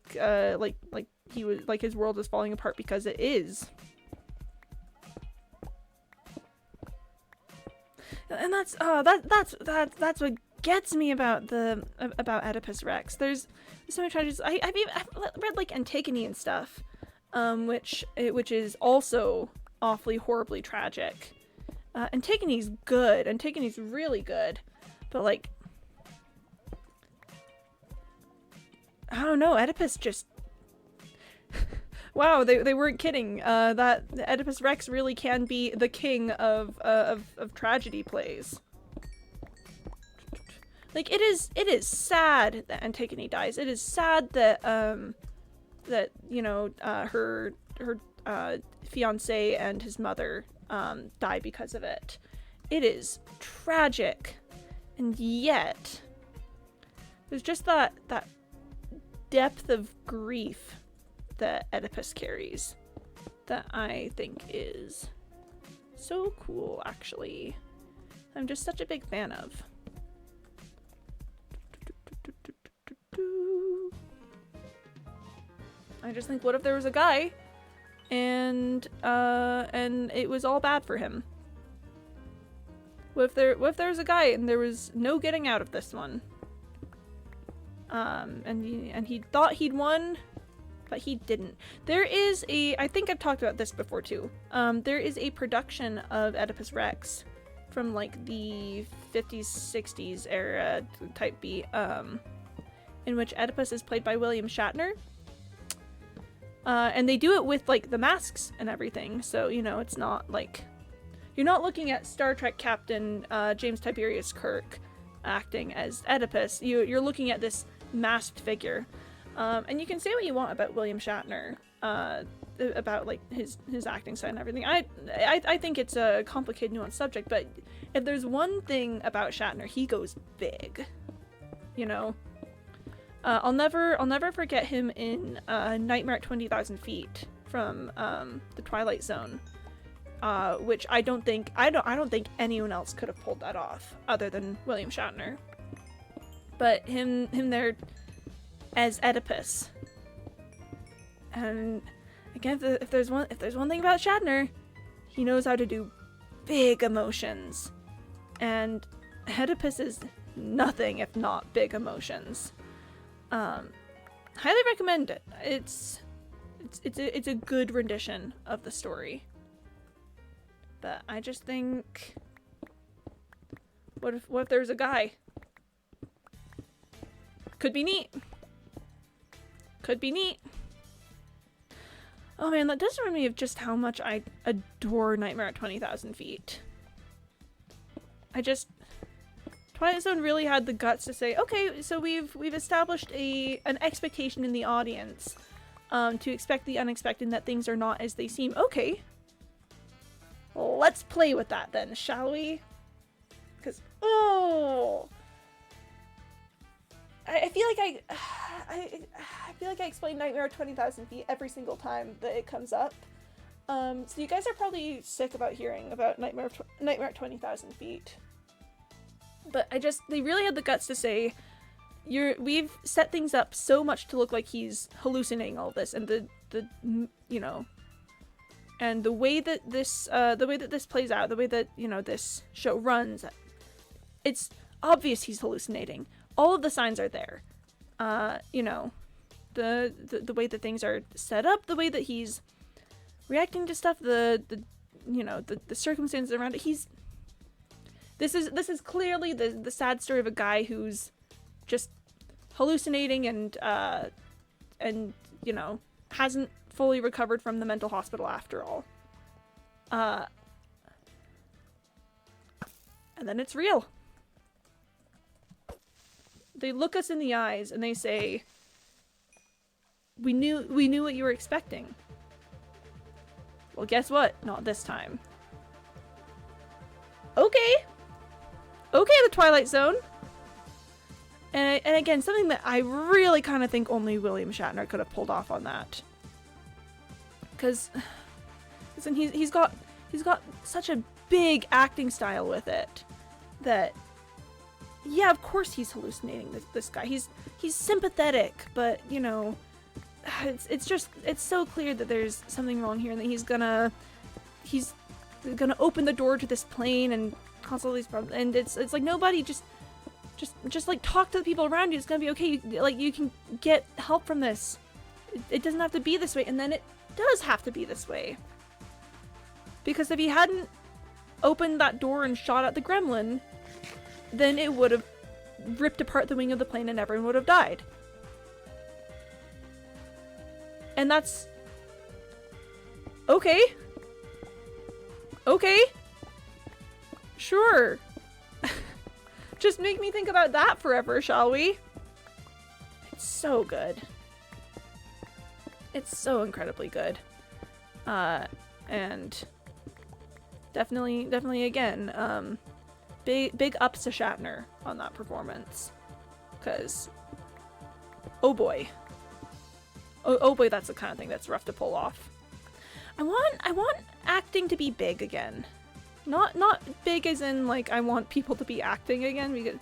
he was, like his world is falling apart, because it is. And that's what gets me about Oedipus Rex. There's so many tragedies. I've read like Antigone and stuff, which is also awfully horribly tragic. Antigone's good. Antigone's really good, but like, I don't know, Oedipus just wow, they weren't kidding. That Oedipus Rex really can be the king of tragedy plays. Like, it is sad that Antigone dies. It is sad that that, you know, her fiance and his mother die because of it. It is tragic, and yet there's just that depth of grief that Oedipus carries that I think is so cool, actually. I'm just such a big fan of. I just think, what if there was a guy and it was all bad for him? What if there was a guy and there was no getting out of this one? And he thought he'd won, but he didn't. There is I think I've talked about this before too. There is a production of Oedipus Rex from like the 50s, 60s era type B, in which Oedipus is played by William Shatner. And they do it with like the masks and everything, so you know it's not like you're not looking at Star Trek Captain James Tiberius Kirk acting as Oedipus. You're looking at this masked figure, and you can say what you want about William Shatner, about like his acting side and everything. I think it's a complicated, nuanced subject, but if there's one thing about Shatner, he goes big, you know. I'll never forget him in Nightmare at 20,000 Feet from the Twilight Zone, which I don't think anyone else could have pulled that off other than William Shatner. But him there as Oedipus, and again, if there's one thing about Shatner, he knows how to do big emotions, and Oedipus is nothing if not big emotions. Highly recommend it. It's a good rendition of the story. But I just think, what if there's a guy? Could be neat. Could be neat. Oh man, that does remind me of just how much I adore Nightmare at 20,000 Feet. Twilight Zone really had the guts to say, okay, so we've established an expectation in the audience, to expect the unexpected, and that things are not as they seem. Okay, let's play with that then, shall we? Because I feel like I feel like I explain Nightmare at 20,000 Feet every single time that it comes up. So you guys are probably sick about hearing about Nightmare at 20,000 Feet. But they really had the guts to say, we've set things up so much to look like he's hallucinating all this, and the you know, and the way that this plays out, the way that, you know, this show runs, it's obvious he's hallucinating. All of the signs are there. You know, the way that things are set up, the way that he's reacting to stuff, the you know, the circumstances around it. This is clearly the sad story of a guy who's just hallucinating and you know, hasn't fully recovered from the mental hospital after all. And then it's real. They look us in the eyes and they say, we knew what you were expecting. Well, guess what? Not this time. Okay, the Twilight Zone. And again, something that I really kind of think only William Shatner could have pulled off on that. Because, listen, he's got such a big acting style with it that, yeah, of course he's hallucinating this guy. He's sympathetic, but, you know, it's so clear that there's something wrong here, and that he's gonna open the door to this plane and cause all these problems. And it's like, nobody just like talk to the people around you. It's gonna be okay. Like, you can get help from this. It doesn't have to be this way. And then it does have to be this way. Because if he hadn't opened that door and shot at the gremlin, then it would have ripped apart the wing of the plane and everyone would have died. And that's okay. Okay. Sure. Just make me think about that forever, shall we? It's so good. It's so incredibly good. And definitely again, big ups to Shatner on that performance. 'Cause oh boy, that's the kind of thing that's rough to pull off. I want acting to be big again. Not big as in, like, I want people to be acting again, because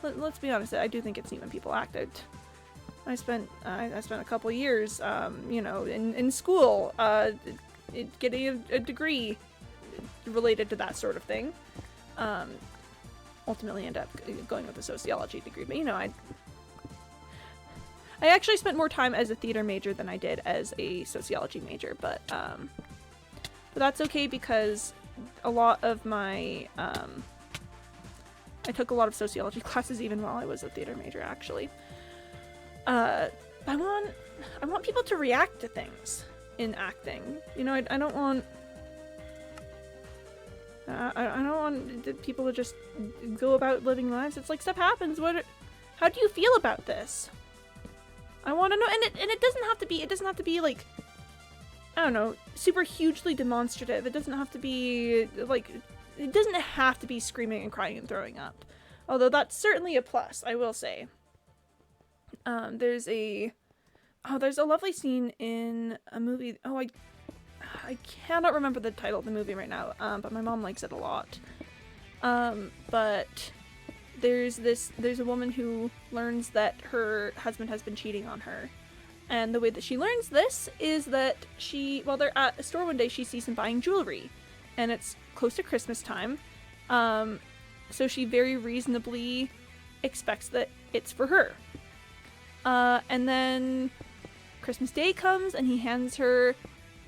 let's be honest, I do think it's neat when people acted. I spent a couple years, you know, in school, getting a degree related to that sort of thing. ultimately end up going with a sociology degree. But you know, I actually spent more time as a theater major than I did as a sociology major, but that's okay because a lot of my I took a lot of sociology classes even while I was a theater major, actually. I want people to react to things in acting. You know, I don't want I don't want people to just go about living lives. It's like, stuff happens. How do you feel about this? I want to know, and it doesn't have to be like, I don't know, super hugely demonstrative. It doesn't have to be like, it doesn't have to be screaming and crying and throwing up. Although that's certainly a plus, I will say. There's a lovely scene in a movie. Oh, I cannot remember the title of the movie right now. But my mom likes it a lot. But there's a woman who learns that her husband has been cheating on her. And the way that she learns this is that while they're at a store one day, she sees him buying jewelry. And it's close to Christmas time. So she very reasonably expects that it's for her. And then Christmas Day comes and he hands her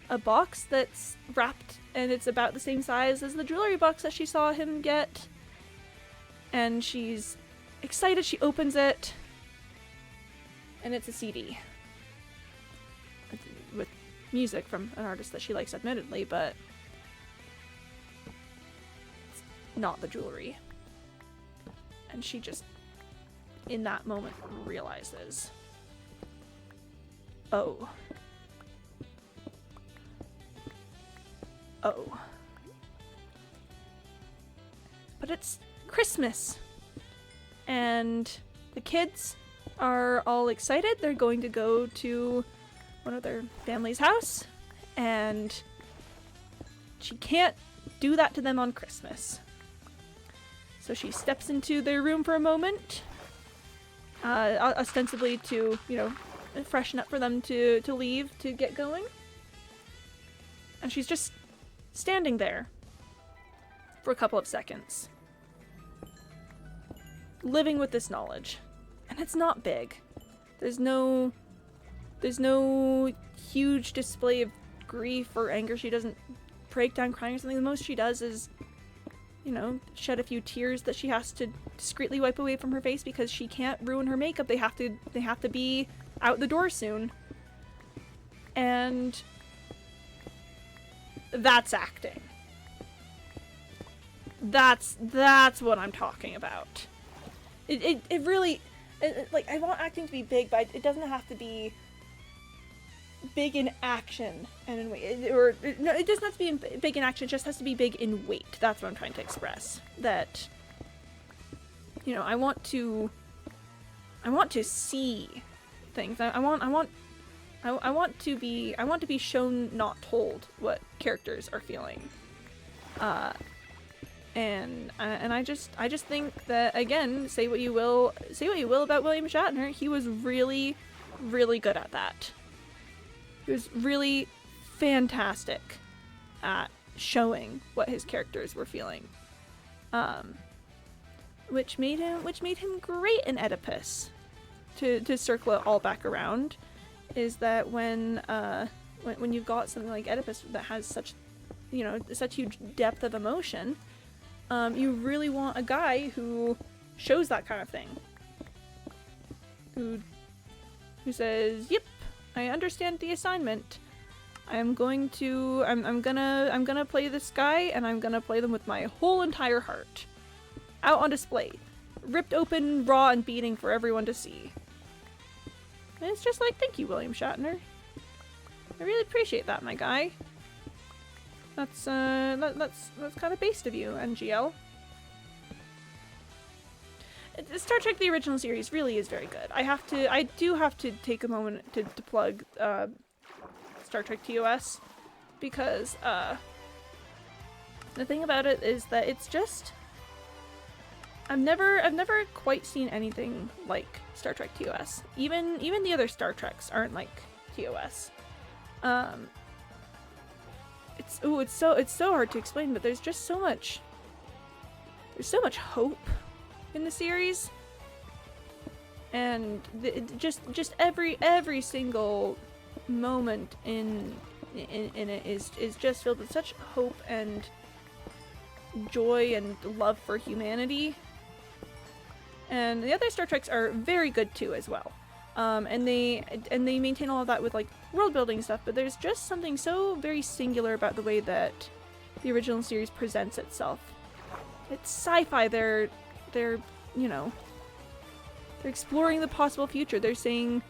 a box that's wrapped and it's about the same size as the jewelry box that she saw him get. And she's excited, she opens it, and it's a CD. With music from an artist that she likes, admittedly, but it's not the jewelry. And she just, in that moment, realizes, oh. But it's Christmas. And the kids are all excited. They're going to go to one of their family's house. And she can't do that to them on Christmas. So she steps into their room for a moment. Ostensibly to, you know, freshen up for them to leave, to get going. And she's just standing there for a couple of seconds, living with this knowledge. And it's not big. There's no huge display of grief or anger. She doesn't break down crying or something. The most she does is, you know, shed a few tears that she has to discreetly wipe away from her face because she can't ruin her makeup. They have to be out the door soon. And that's acting. That's what I'm talking about. It really, like, I want acting to be big, but it doesn't have to be big in action and in weight. It doesn't have to be big in action. It just has to be big in weight. That's what I'm trying to express. That, you know, I want to see things. I want to be shown, not told, what characters are feeling. And I just think that, again, say what you will about William Shatner, he was really, really good at that. He was really fantastic at showing what his characters were feeling. Which made him great in Oedipus. To circle it all back around, is that when you've got something like Oedipus that has such huge depth of emotion, you really want a guy who shows that kind of thing. Who says, "Yep, I understand the assignment. I'm gonna play this guy, and I'm gonna play them with my whole entire heart, out on display, ripped open, raw, and beating for everyone to see." And it's just like, thank you, William Shatner. I really appreciate that, my guy. That's kind of based of you, NGL. Star Trek: The Original Series really is very good. I do have to take a moment to plug Star Trek TOS, because the thing about it is that it's just, I've never quite seen anything like Star Trek TOS. Even the other Star Treks aren't like TOS. It's so hard to explain, but there's just so much there's so much hope in the series, and just every single moment in it is just filled with such hope and joy and love for humanity. And the other Star Treks are very good too as well. And they maintain all of that with like world building stuff, but there's just something so very singular about the way that the original series presents itself. It's sci-fi. They're you know, they're exploring the possible future. They're saying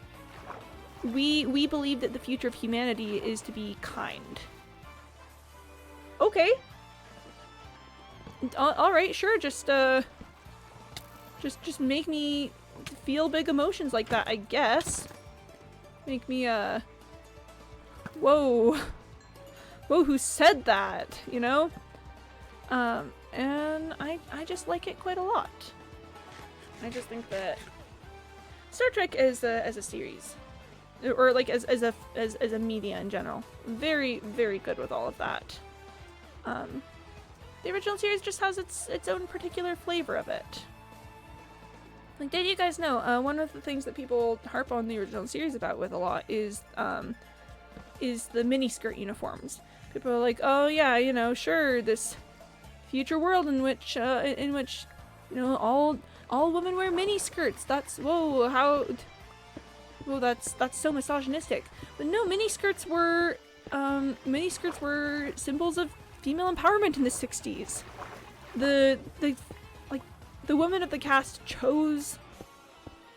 we believe that the future of humanity is to be kind. Okay. All right, sure. Just make me feel big emotions like that, I guess. Make me whoa, who said that? You know. And I just like it quite a lot. I just think that Star Trek as a series, or like as a media in general, very good with all of that. The original series just has its own particular flavor of it. Like, did you guys know, one of the things that people harp on the original series about with a lot is the miniskirt uniforms. People are like, oh yeah, you know, sure, this future world in which you know, all women wear miniskirts. That's that's so misogynistic. But no, miniskirts were symbols of female empowerment in the 60s. The women of the cast chose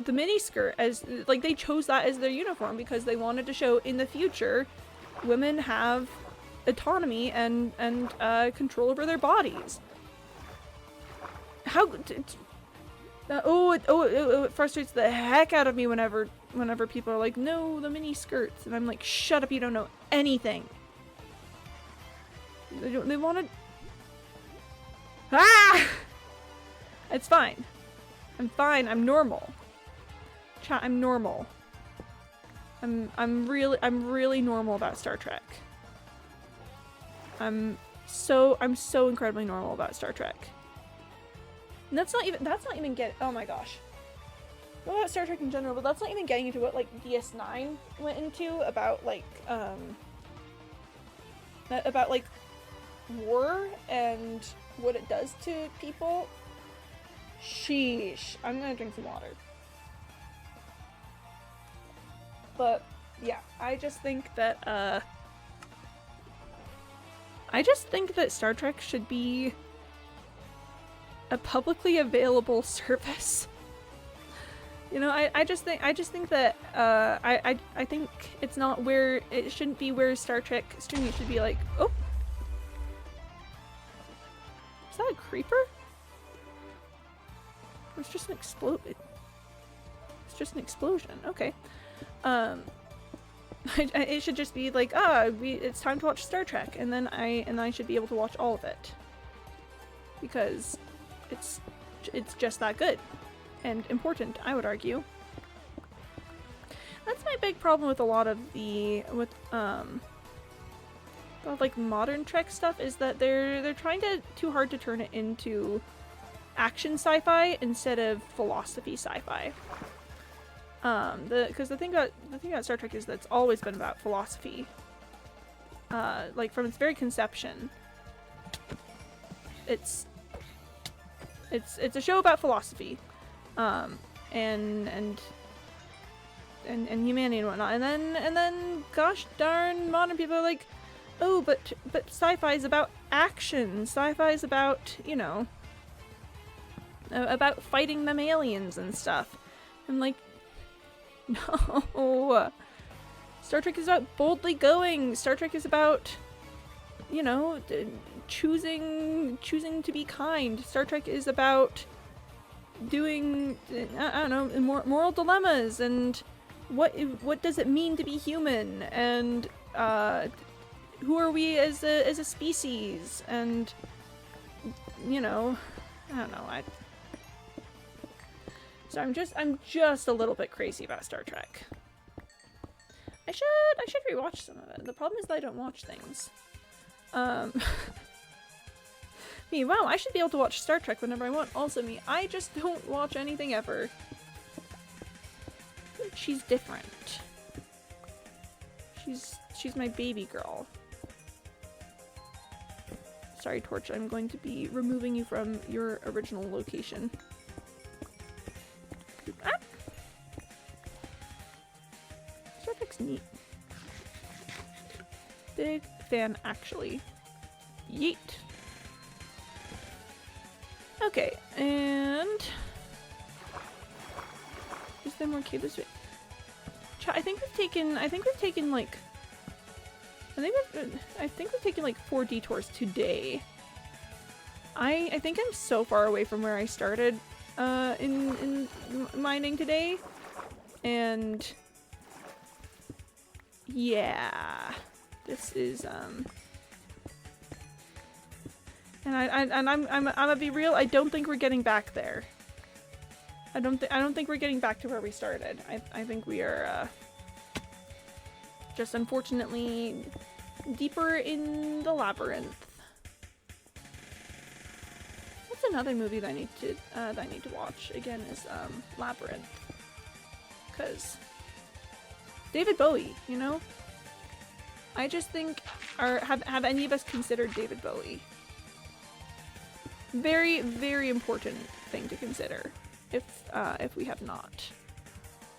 the miniskirt as, like, they chose that as their uniform because they wanted to show in the future women have autonomy and control over their bodies. How it frustrates the heck out of me whenever people are like, no, the mini skirts, and I'm like, shut up, you don't know anything. They wanted. Ah! It's fine. I'm fine. I'm normal. Chat, I'm normal. I'm really normal about Star Trek. I'm so incredibly normal about Star Trek. And that's not even oh my gosh. What about Star Trek in general, but that's not even getting into what like DS9 went into about like war and what it does to people. Sheesh. I'm gonna drink some water. But yeah, I just think that Star Trek should be a publicly available service. You know, I just think that I think it's not where it shouldn't be where Star Trek streaming should be like, oh, is that a creeper? It's just an It's just an explosion. Okay. It should just be like, it's time to watch Star Trek, and then I should be able to watch all of it because it's just that good and important, I would argue. That's my big problem with a lot of like modern Trek stuff, is that they're trying too hard to turn it into action sci-fi instead of philosophy sci-fi. Because the thing about Star Trek is that it's always been about philosophy. Like from its very conception. It's a show about philosophy, and humanity and whatnot. And then, gosh darn, modern people are like, oh, but sci-fi is about action. Sci-fi is about, you know, about fighting them aliens and stuff. I'm like, no. Star Trek is about boldly going. Star Trek is about, you know, choosing to be kind. Star Trek is about doing, I don't know, moral dilemmas and what does it mean to be human, and who are we as a species, and, you know, I don't know. So I'm just a little bit crazy about Star Trek. I should rewatch some of it. The problem is that I don't watch things. Me, wow, I should be able to watch Star Trek whenever I want. Also me, I just don't watch anything ever. She's different. She's my baby girl. Sorry, Torch, I'm going to be removing you from your original location. Ah! Star Trek's neat. Big fan, actually. Yeet. Okay, and is there more cables? I think we've taken like I think we've taken like 4 detours today. I think I'm so far away from where I started in mining today, and yeah, this is and I'm gonna be real. I don't think we're getting back there. I don't think we're getting back to where we started. I think we are just unfortunately deeper in the labyrinth. That's another movie that I need to watch again is Labyrinth, because David Bowie, you know. I just think have any of us considered David Bowie? Very, very important thing to consider. If we have not,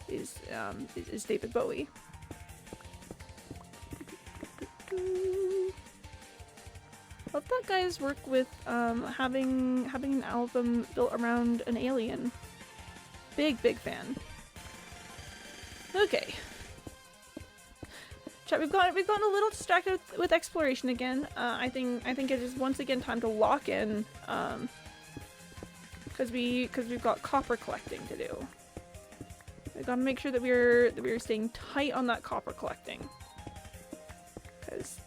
is David Bowie. Love that guy's work with having an album built around an alien. Big fan. Okay. Chat, we've gotten a little distracted with exploration again. I think it is once again time to lock in. Because we've got copper collecting to do. We gotta make sure that we're staying tight on that copper collecting. Because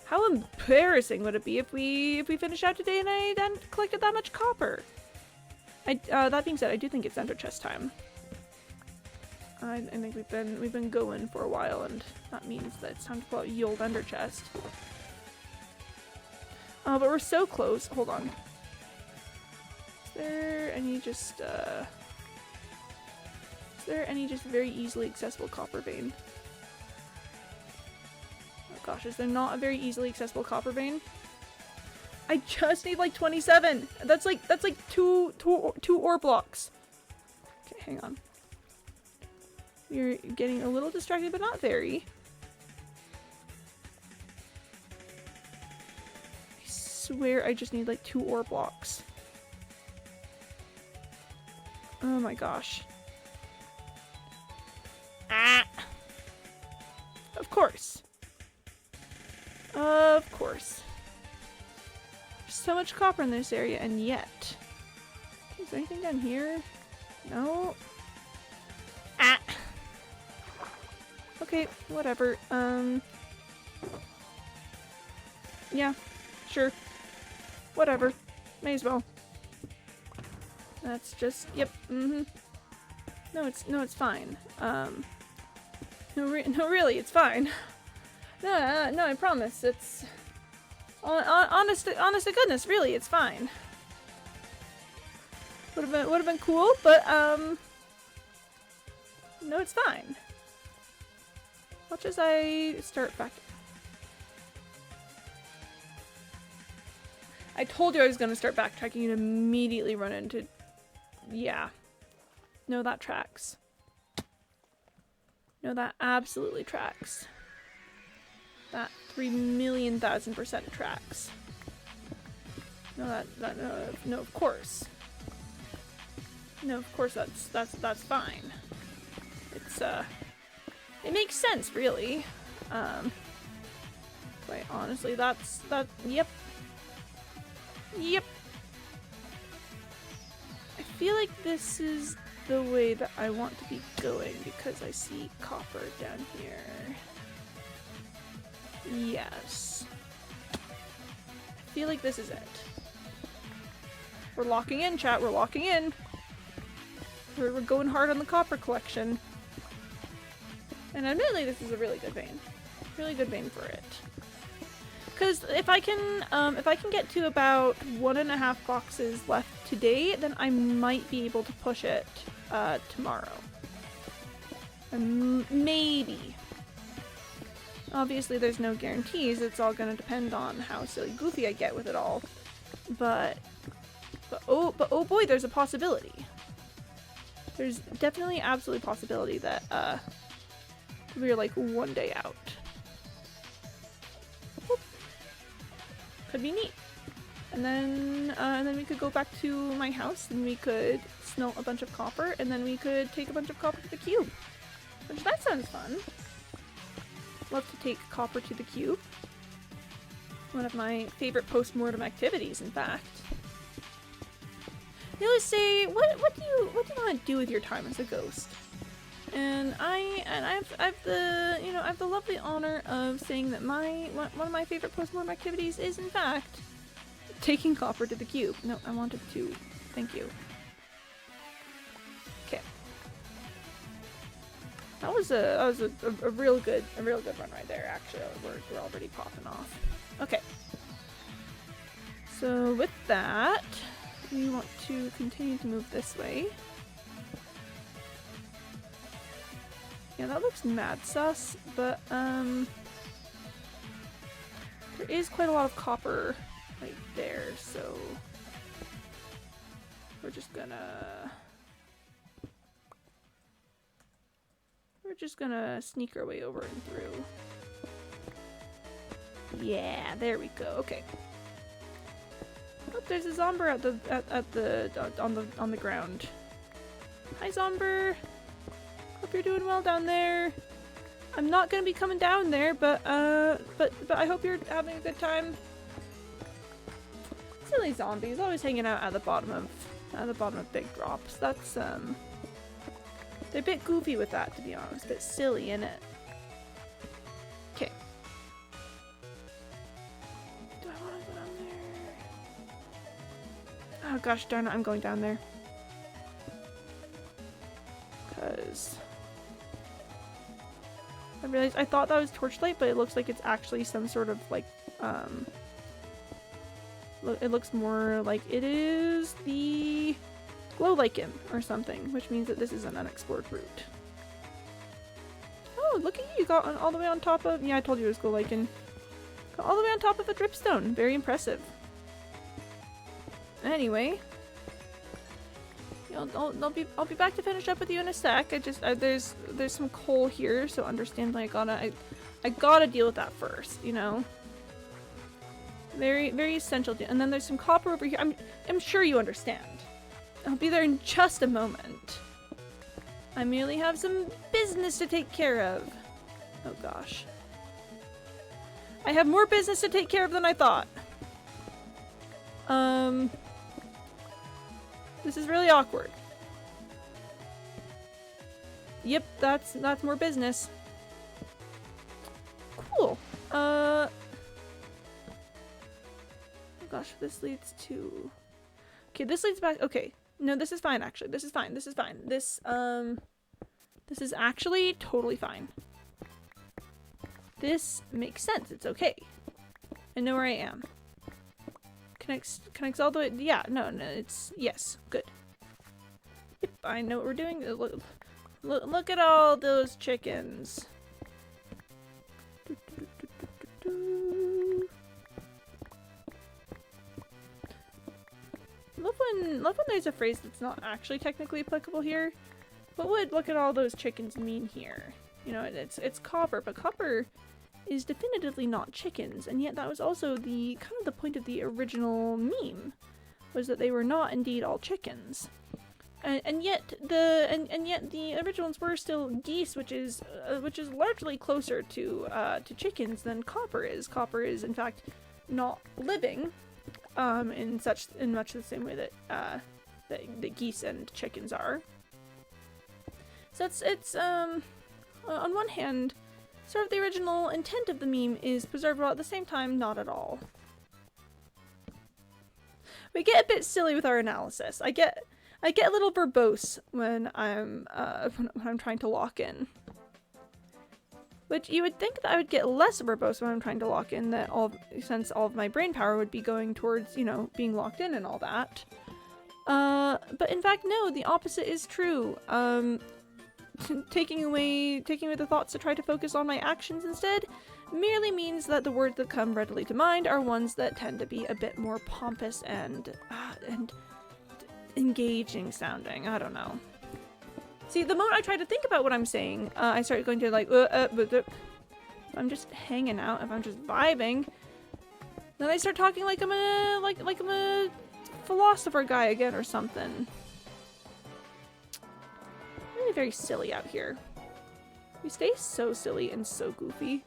how embarrassing would it be if we finish out today and I hadn't collected that much copper? That being said, I do think it's ender chest time. I think we've been going for a while, and that means that it's time to pull out ye old ender chest. But we're so close. Hold on. Is there any just very easily accessible copper vein? Oh gosh, is there not a very easily accessible copper vein? I just need like 27. That's like two ore blocks. Okay, hang on. You're getting a little distracted, but not very. I swear I just need like 2 ore blocks. Oh my gosh. Ah! Of course. Of course. There's so much copper in this area, and yet. Is there anything down here? No. Ah! Okay, whatever. Yeah, sure. Whatever. May as well. That's just, yep, no, it's fine. No, really, it's fine. No, I promise, it's, honest to goodness, really, it's fine. Would have been cool, but, no, it's fine. Watch as I start back. I told you I was gonna start backtracking and immediately run into. Yeah. No, that tracks. No, that absolutely tracks. That 3,000,000% tracks. No, no, of course. No, of course that's fine. It's it makes sense, really. Quite honestly, yep. Yep. I feel like this is the way that I want to be going because I see copper down here. Yes. I feel like this is it. We're locking in, chat. We're locking in. We're going hard on the copper collection. And admittedly, this is a really good vein. Really good vein for it. Because if I can get to about 1.5 boxes left today, then I might be able to push it tomorrow. Maybe. Obviously, there's no guarantees. It's all gonna depend on how silly goofy I get with it all. But oh boy, there's a possibility. There's definitely absolutely possibility that we're like one day out. Whoop. Could be neat. And then we could go back to my house and we could smelt a bunch of copper and then we could take a bunch of copper to the cube. Which that sounds fun. Love to take copper to the cube. One of my favorite post-mortem activities, in fact. They always say, what do you want to do with your time as a ghost? And I've the lovely honor of saying that one of my favorite post-mortem activities is in fact taking copper to the cube. No, I wanted to. Thank you. Okay. That was a real good run right there. Actually, we're already popping off. Okay. So with that, we want to continue to move this way. Yeah, that looks mad sus, but there is quite a lot of copper right there, so we're just gonna sneak our way over and through. Yeah, there we go. Okay. Oh, there's a Zomber on the ground. Hi, Zomber. Hope you're doing well down there. I'm not gonna be coming down there, but I hope you're having a good time. Silly zombies, always hanging out at the bottom of big drops. That's they're a bit goofy with that, to be honest. A bit silly, innit? Okay. Do I want to go down there? Oh gosh darn it, I'm going down there. Cause I realized I thought that was torchlight, but it looks like it's actually some sort of like it looks more like it is the glow lichen or something, which means that this is an unexplored route. Oh, look at you! You got all the way on top of. Yeah, I told you it was glow lichen. Got all the way on top of a dripstone. Very impressive. Anyway, I'll be back to finish up with you in a sec. I just there's some coal here, so understandably I gotta deal with that first, you know. Very very essential. And then there's some copper over here. I'm sure you understand. I'll be there in just a moment. I merely have some business to take care of. Oh gosh. I have more business to take care of than I thought. This is really awkward. Yep, that's more business. Cool. Oh gosh, this leads to... Okay, this leads back... Okay. No, this is fine, actually. This is fine. This is fine. This is actually totally fine. This makes sense. It's okay. I know where I am. Connects all the way... Yeah, no, it's... Yes, good. Yep, I know what we're doing. Look at all those chickens. Love when there's a phrase that's not actually technically applicable here. What would "look at all those chickens" mean here? You know, it's copper, but copper is definitively not chickens, and yet that was also the kind of the point of the original meme, was that they were not indeed all chickens. And yet the originals were still geese, which is largely closer to chickens than copper is. Copper is in fact not living, in much the same way that that geese and chickens are. So it's on one hand, sort of the original intent of the meme is preserved, while at the same time not at all. We get a bit silly with our analysis. I get a little verbose when I'm trying to lock in. Which you would think that I would get less verbose when I'm trying to lock in, since all of my brain power would be going towards, you know, being locked in and all that. But in fact, no, the opposite is true. Taking away the thoughts to try to focus on my actions instead merely means that the words that come readily to mind are ones that tend to be a bit more pompous and engaging sounding. I don't know. See, the moment I try to think about what I'm saying, I start going to like, if I'm just hanging out, if I'm just vibing, then I start talking like I'm a philosopher guy again or something. Really very silly out here. We stay so silly and so goofy.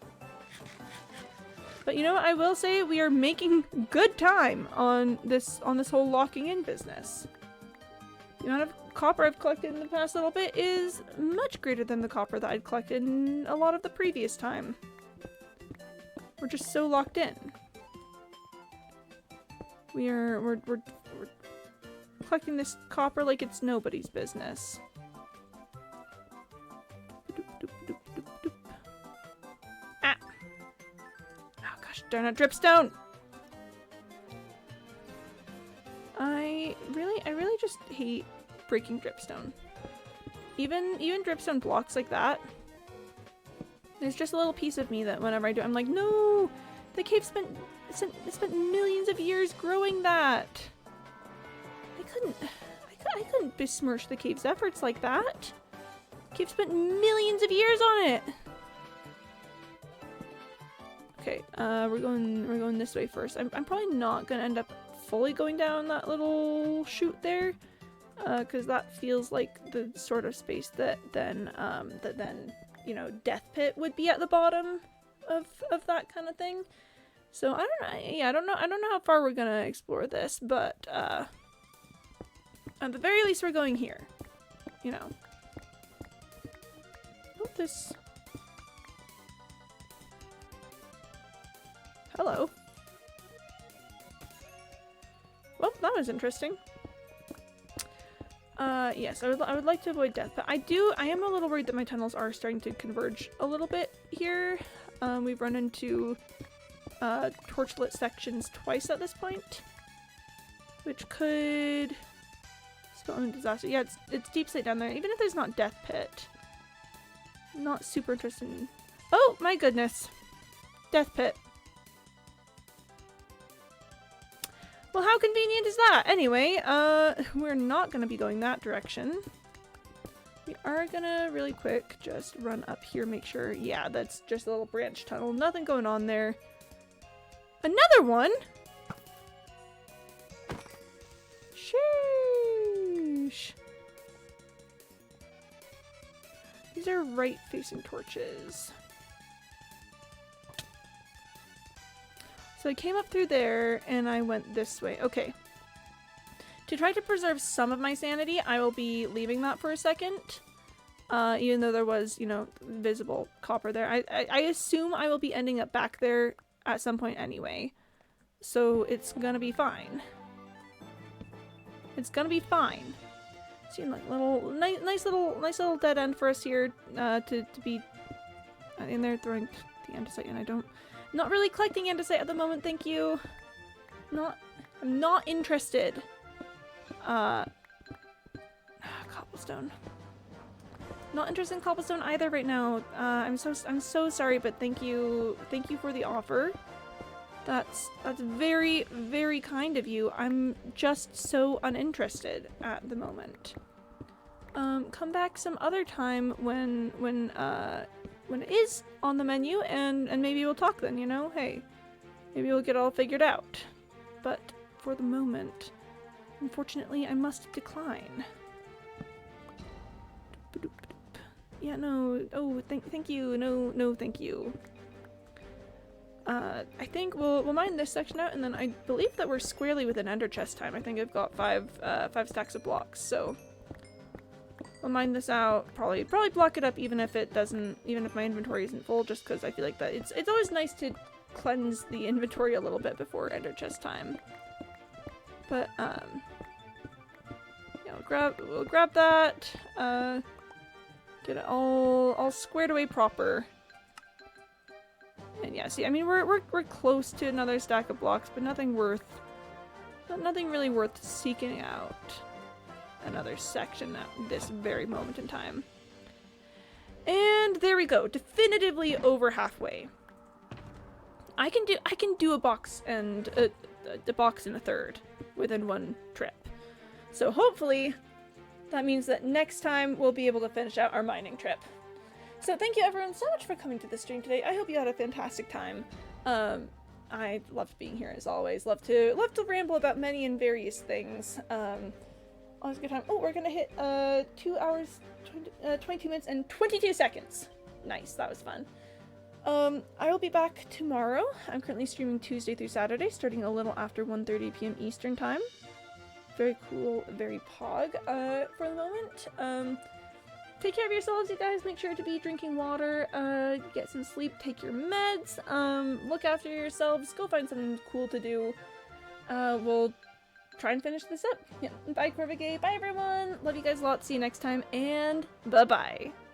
But you know what I will say? We are making good time on this whole locking in business. The amount of copper I've collected in the past little bit is much greater than the copper that I'd collected in a lot of the previous time. We're just so locked in. We're collecting this copper like it's nobody's business. Ah! Oh gosh, darn it, dripstone! I really just hate breaking dripstone. Even dripstone blocks like that. There's just a little piece of me that whenever I do, I'm like, no! The cave spent millions of years growing that! I couldn't besmirch the cave's efforts like that! The cave spent millions of years on it! Okay, we're going this way first. I'm probably not gonna end up fully going down that little chute there. Because that feels like the sort of space that then, you know, Death Pit would be at the bottom of that kind of thing. So I don't know. Yeah, I don't know how far we're gonna explore this, but at the very least, we're going here. You know. Oh, this. Hello. Well, that was interesting. Yes, I would like to avoid death, but I am a little worried that my tunnels are starting to converge a little bit here. We've run into torchlit sections twice at this point, which could spell in disaster. Yeah, it's deep slate down there, even if there's not Death Pit. I'm not super interested in... Oh my goodness! Death Pit. Well, how convenient is that? Anyway, we're not gonna be going that direction. We are gonna, really quick, just run up here, make sure. Yeah, that's just a little branch tunnel. Nothing going on there. Another one? Sheesh. These are right-facing torches. So I came up through there, and I went this way. Okay. To try to preserve some of my sanity, I will be leaving that for a second. Even though there was, you know, visible copper there. I assume I will be ending up back there at some point anyway. So it's gonna be fine. It's gonna be fine. Seems like nice little dead end for us here to be in there throwing the andesite, and I don't. Not really collecting andesite at the moment, thank you. I'm not interested. Cobblestone. Not interested in cobblestone either right now. I'm so sorry, but thank you for the offer. That's very, very kind of you. I'm just so uninterested at the moment. Come back some other time when it is on the menu, and maybe we'll talk then, you know? Hey, maybe we'll get all figured out. But for the moment, unfortunately, I must decline. Yeah, no. Oh, thank you. No, thank you. I think we'll mine this section out, and then I believe that we're squarely within ender chest time. I think I've got five stacks of blocks, so we'll mine this out. Probably block it up, even if my inventory isn't full, just because I feel like that it's always nice to cleanse the inventory a little bit before ender chest time. But yeah, we'll grab that. Get it all squared away proper. yeah, see, I mean, we're close to another stack of blocks, but nothing really worth seeking out another section at this very moment in time. And there we go, definitively over halfway. I can do a box and a box and a third within one trip. So hopefully that means that next time we'll be able to finish out our mining trip. So thank you everyone so much for coming to the stream today. I hope you had a fantastic time. I loved being here as always. Love to ramble about many and various things. Always a good time. Oh, we're gonna hit 2 hours, 22 minutes and 22 seconds. Nice, that was fun. I will be back tomorrow. I'm currently streaming Tuesday through Saturday, starting a little after 1:30 p.m. Eastern time. Very cool, very pog for the moment. Take care of yourselves, you guys. Make sure to be drinking water, get some sleep, take your meds, look after yourselves, go find something cool to do. We'll try and finish this up. Yeah. Bye, Corvigay. Bye, everyone. Love you guys a lot. See you next time, and bye-bye.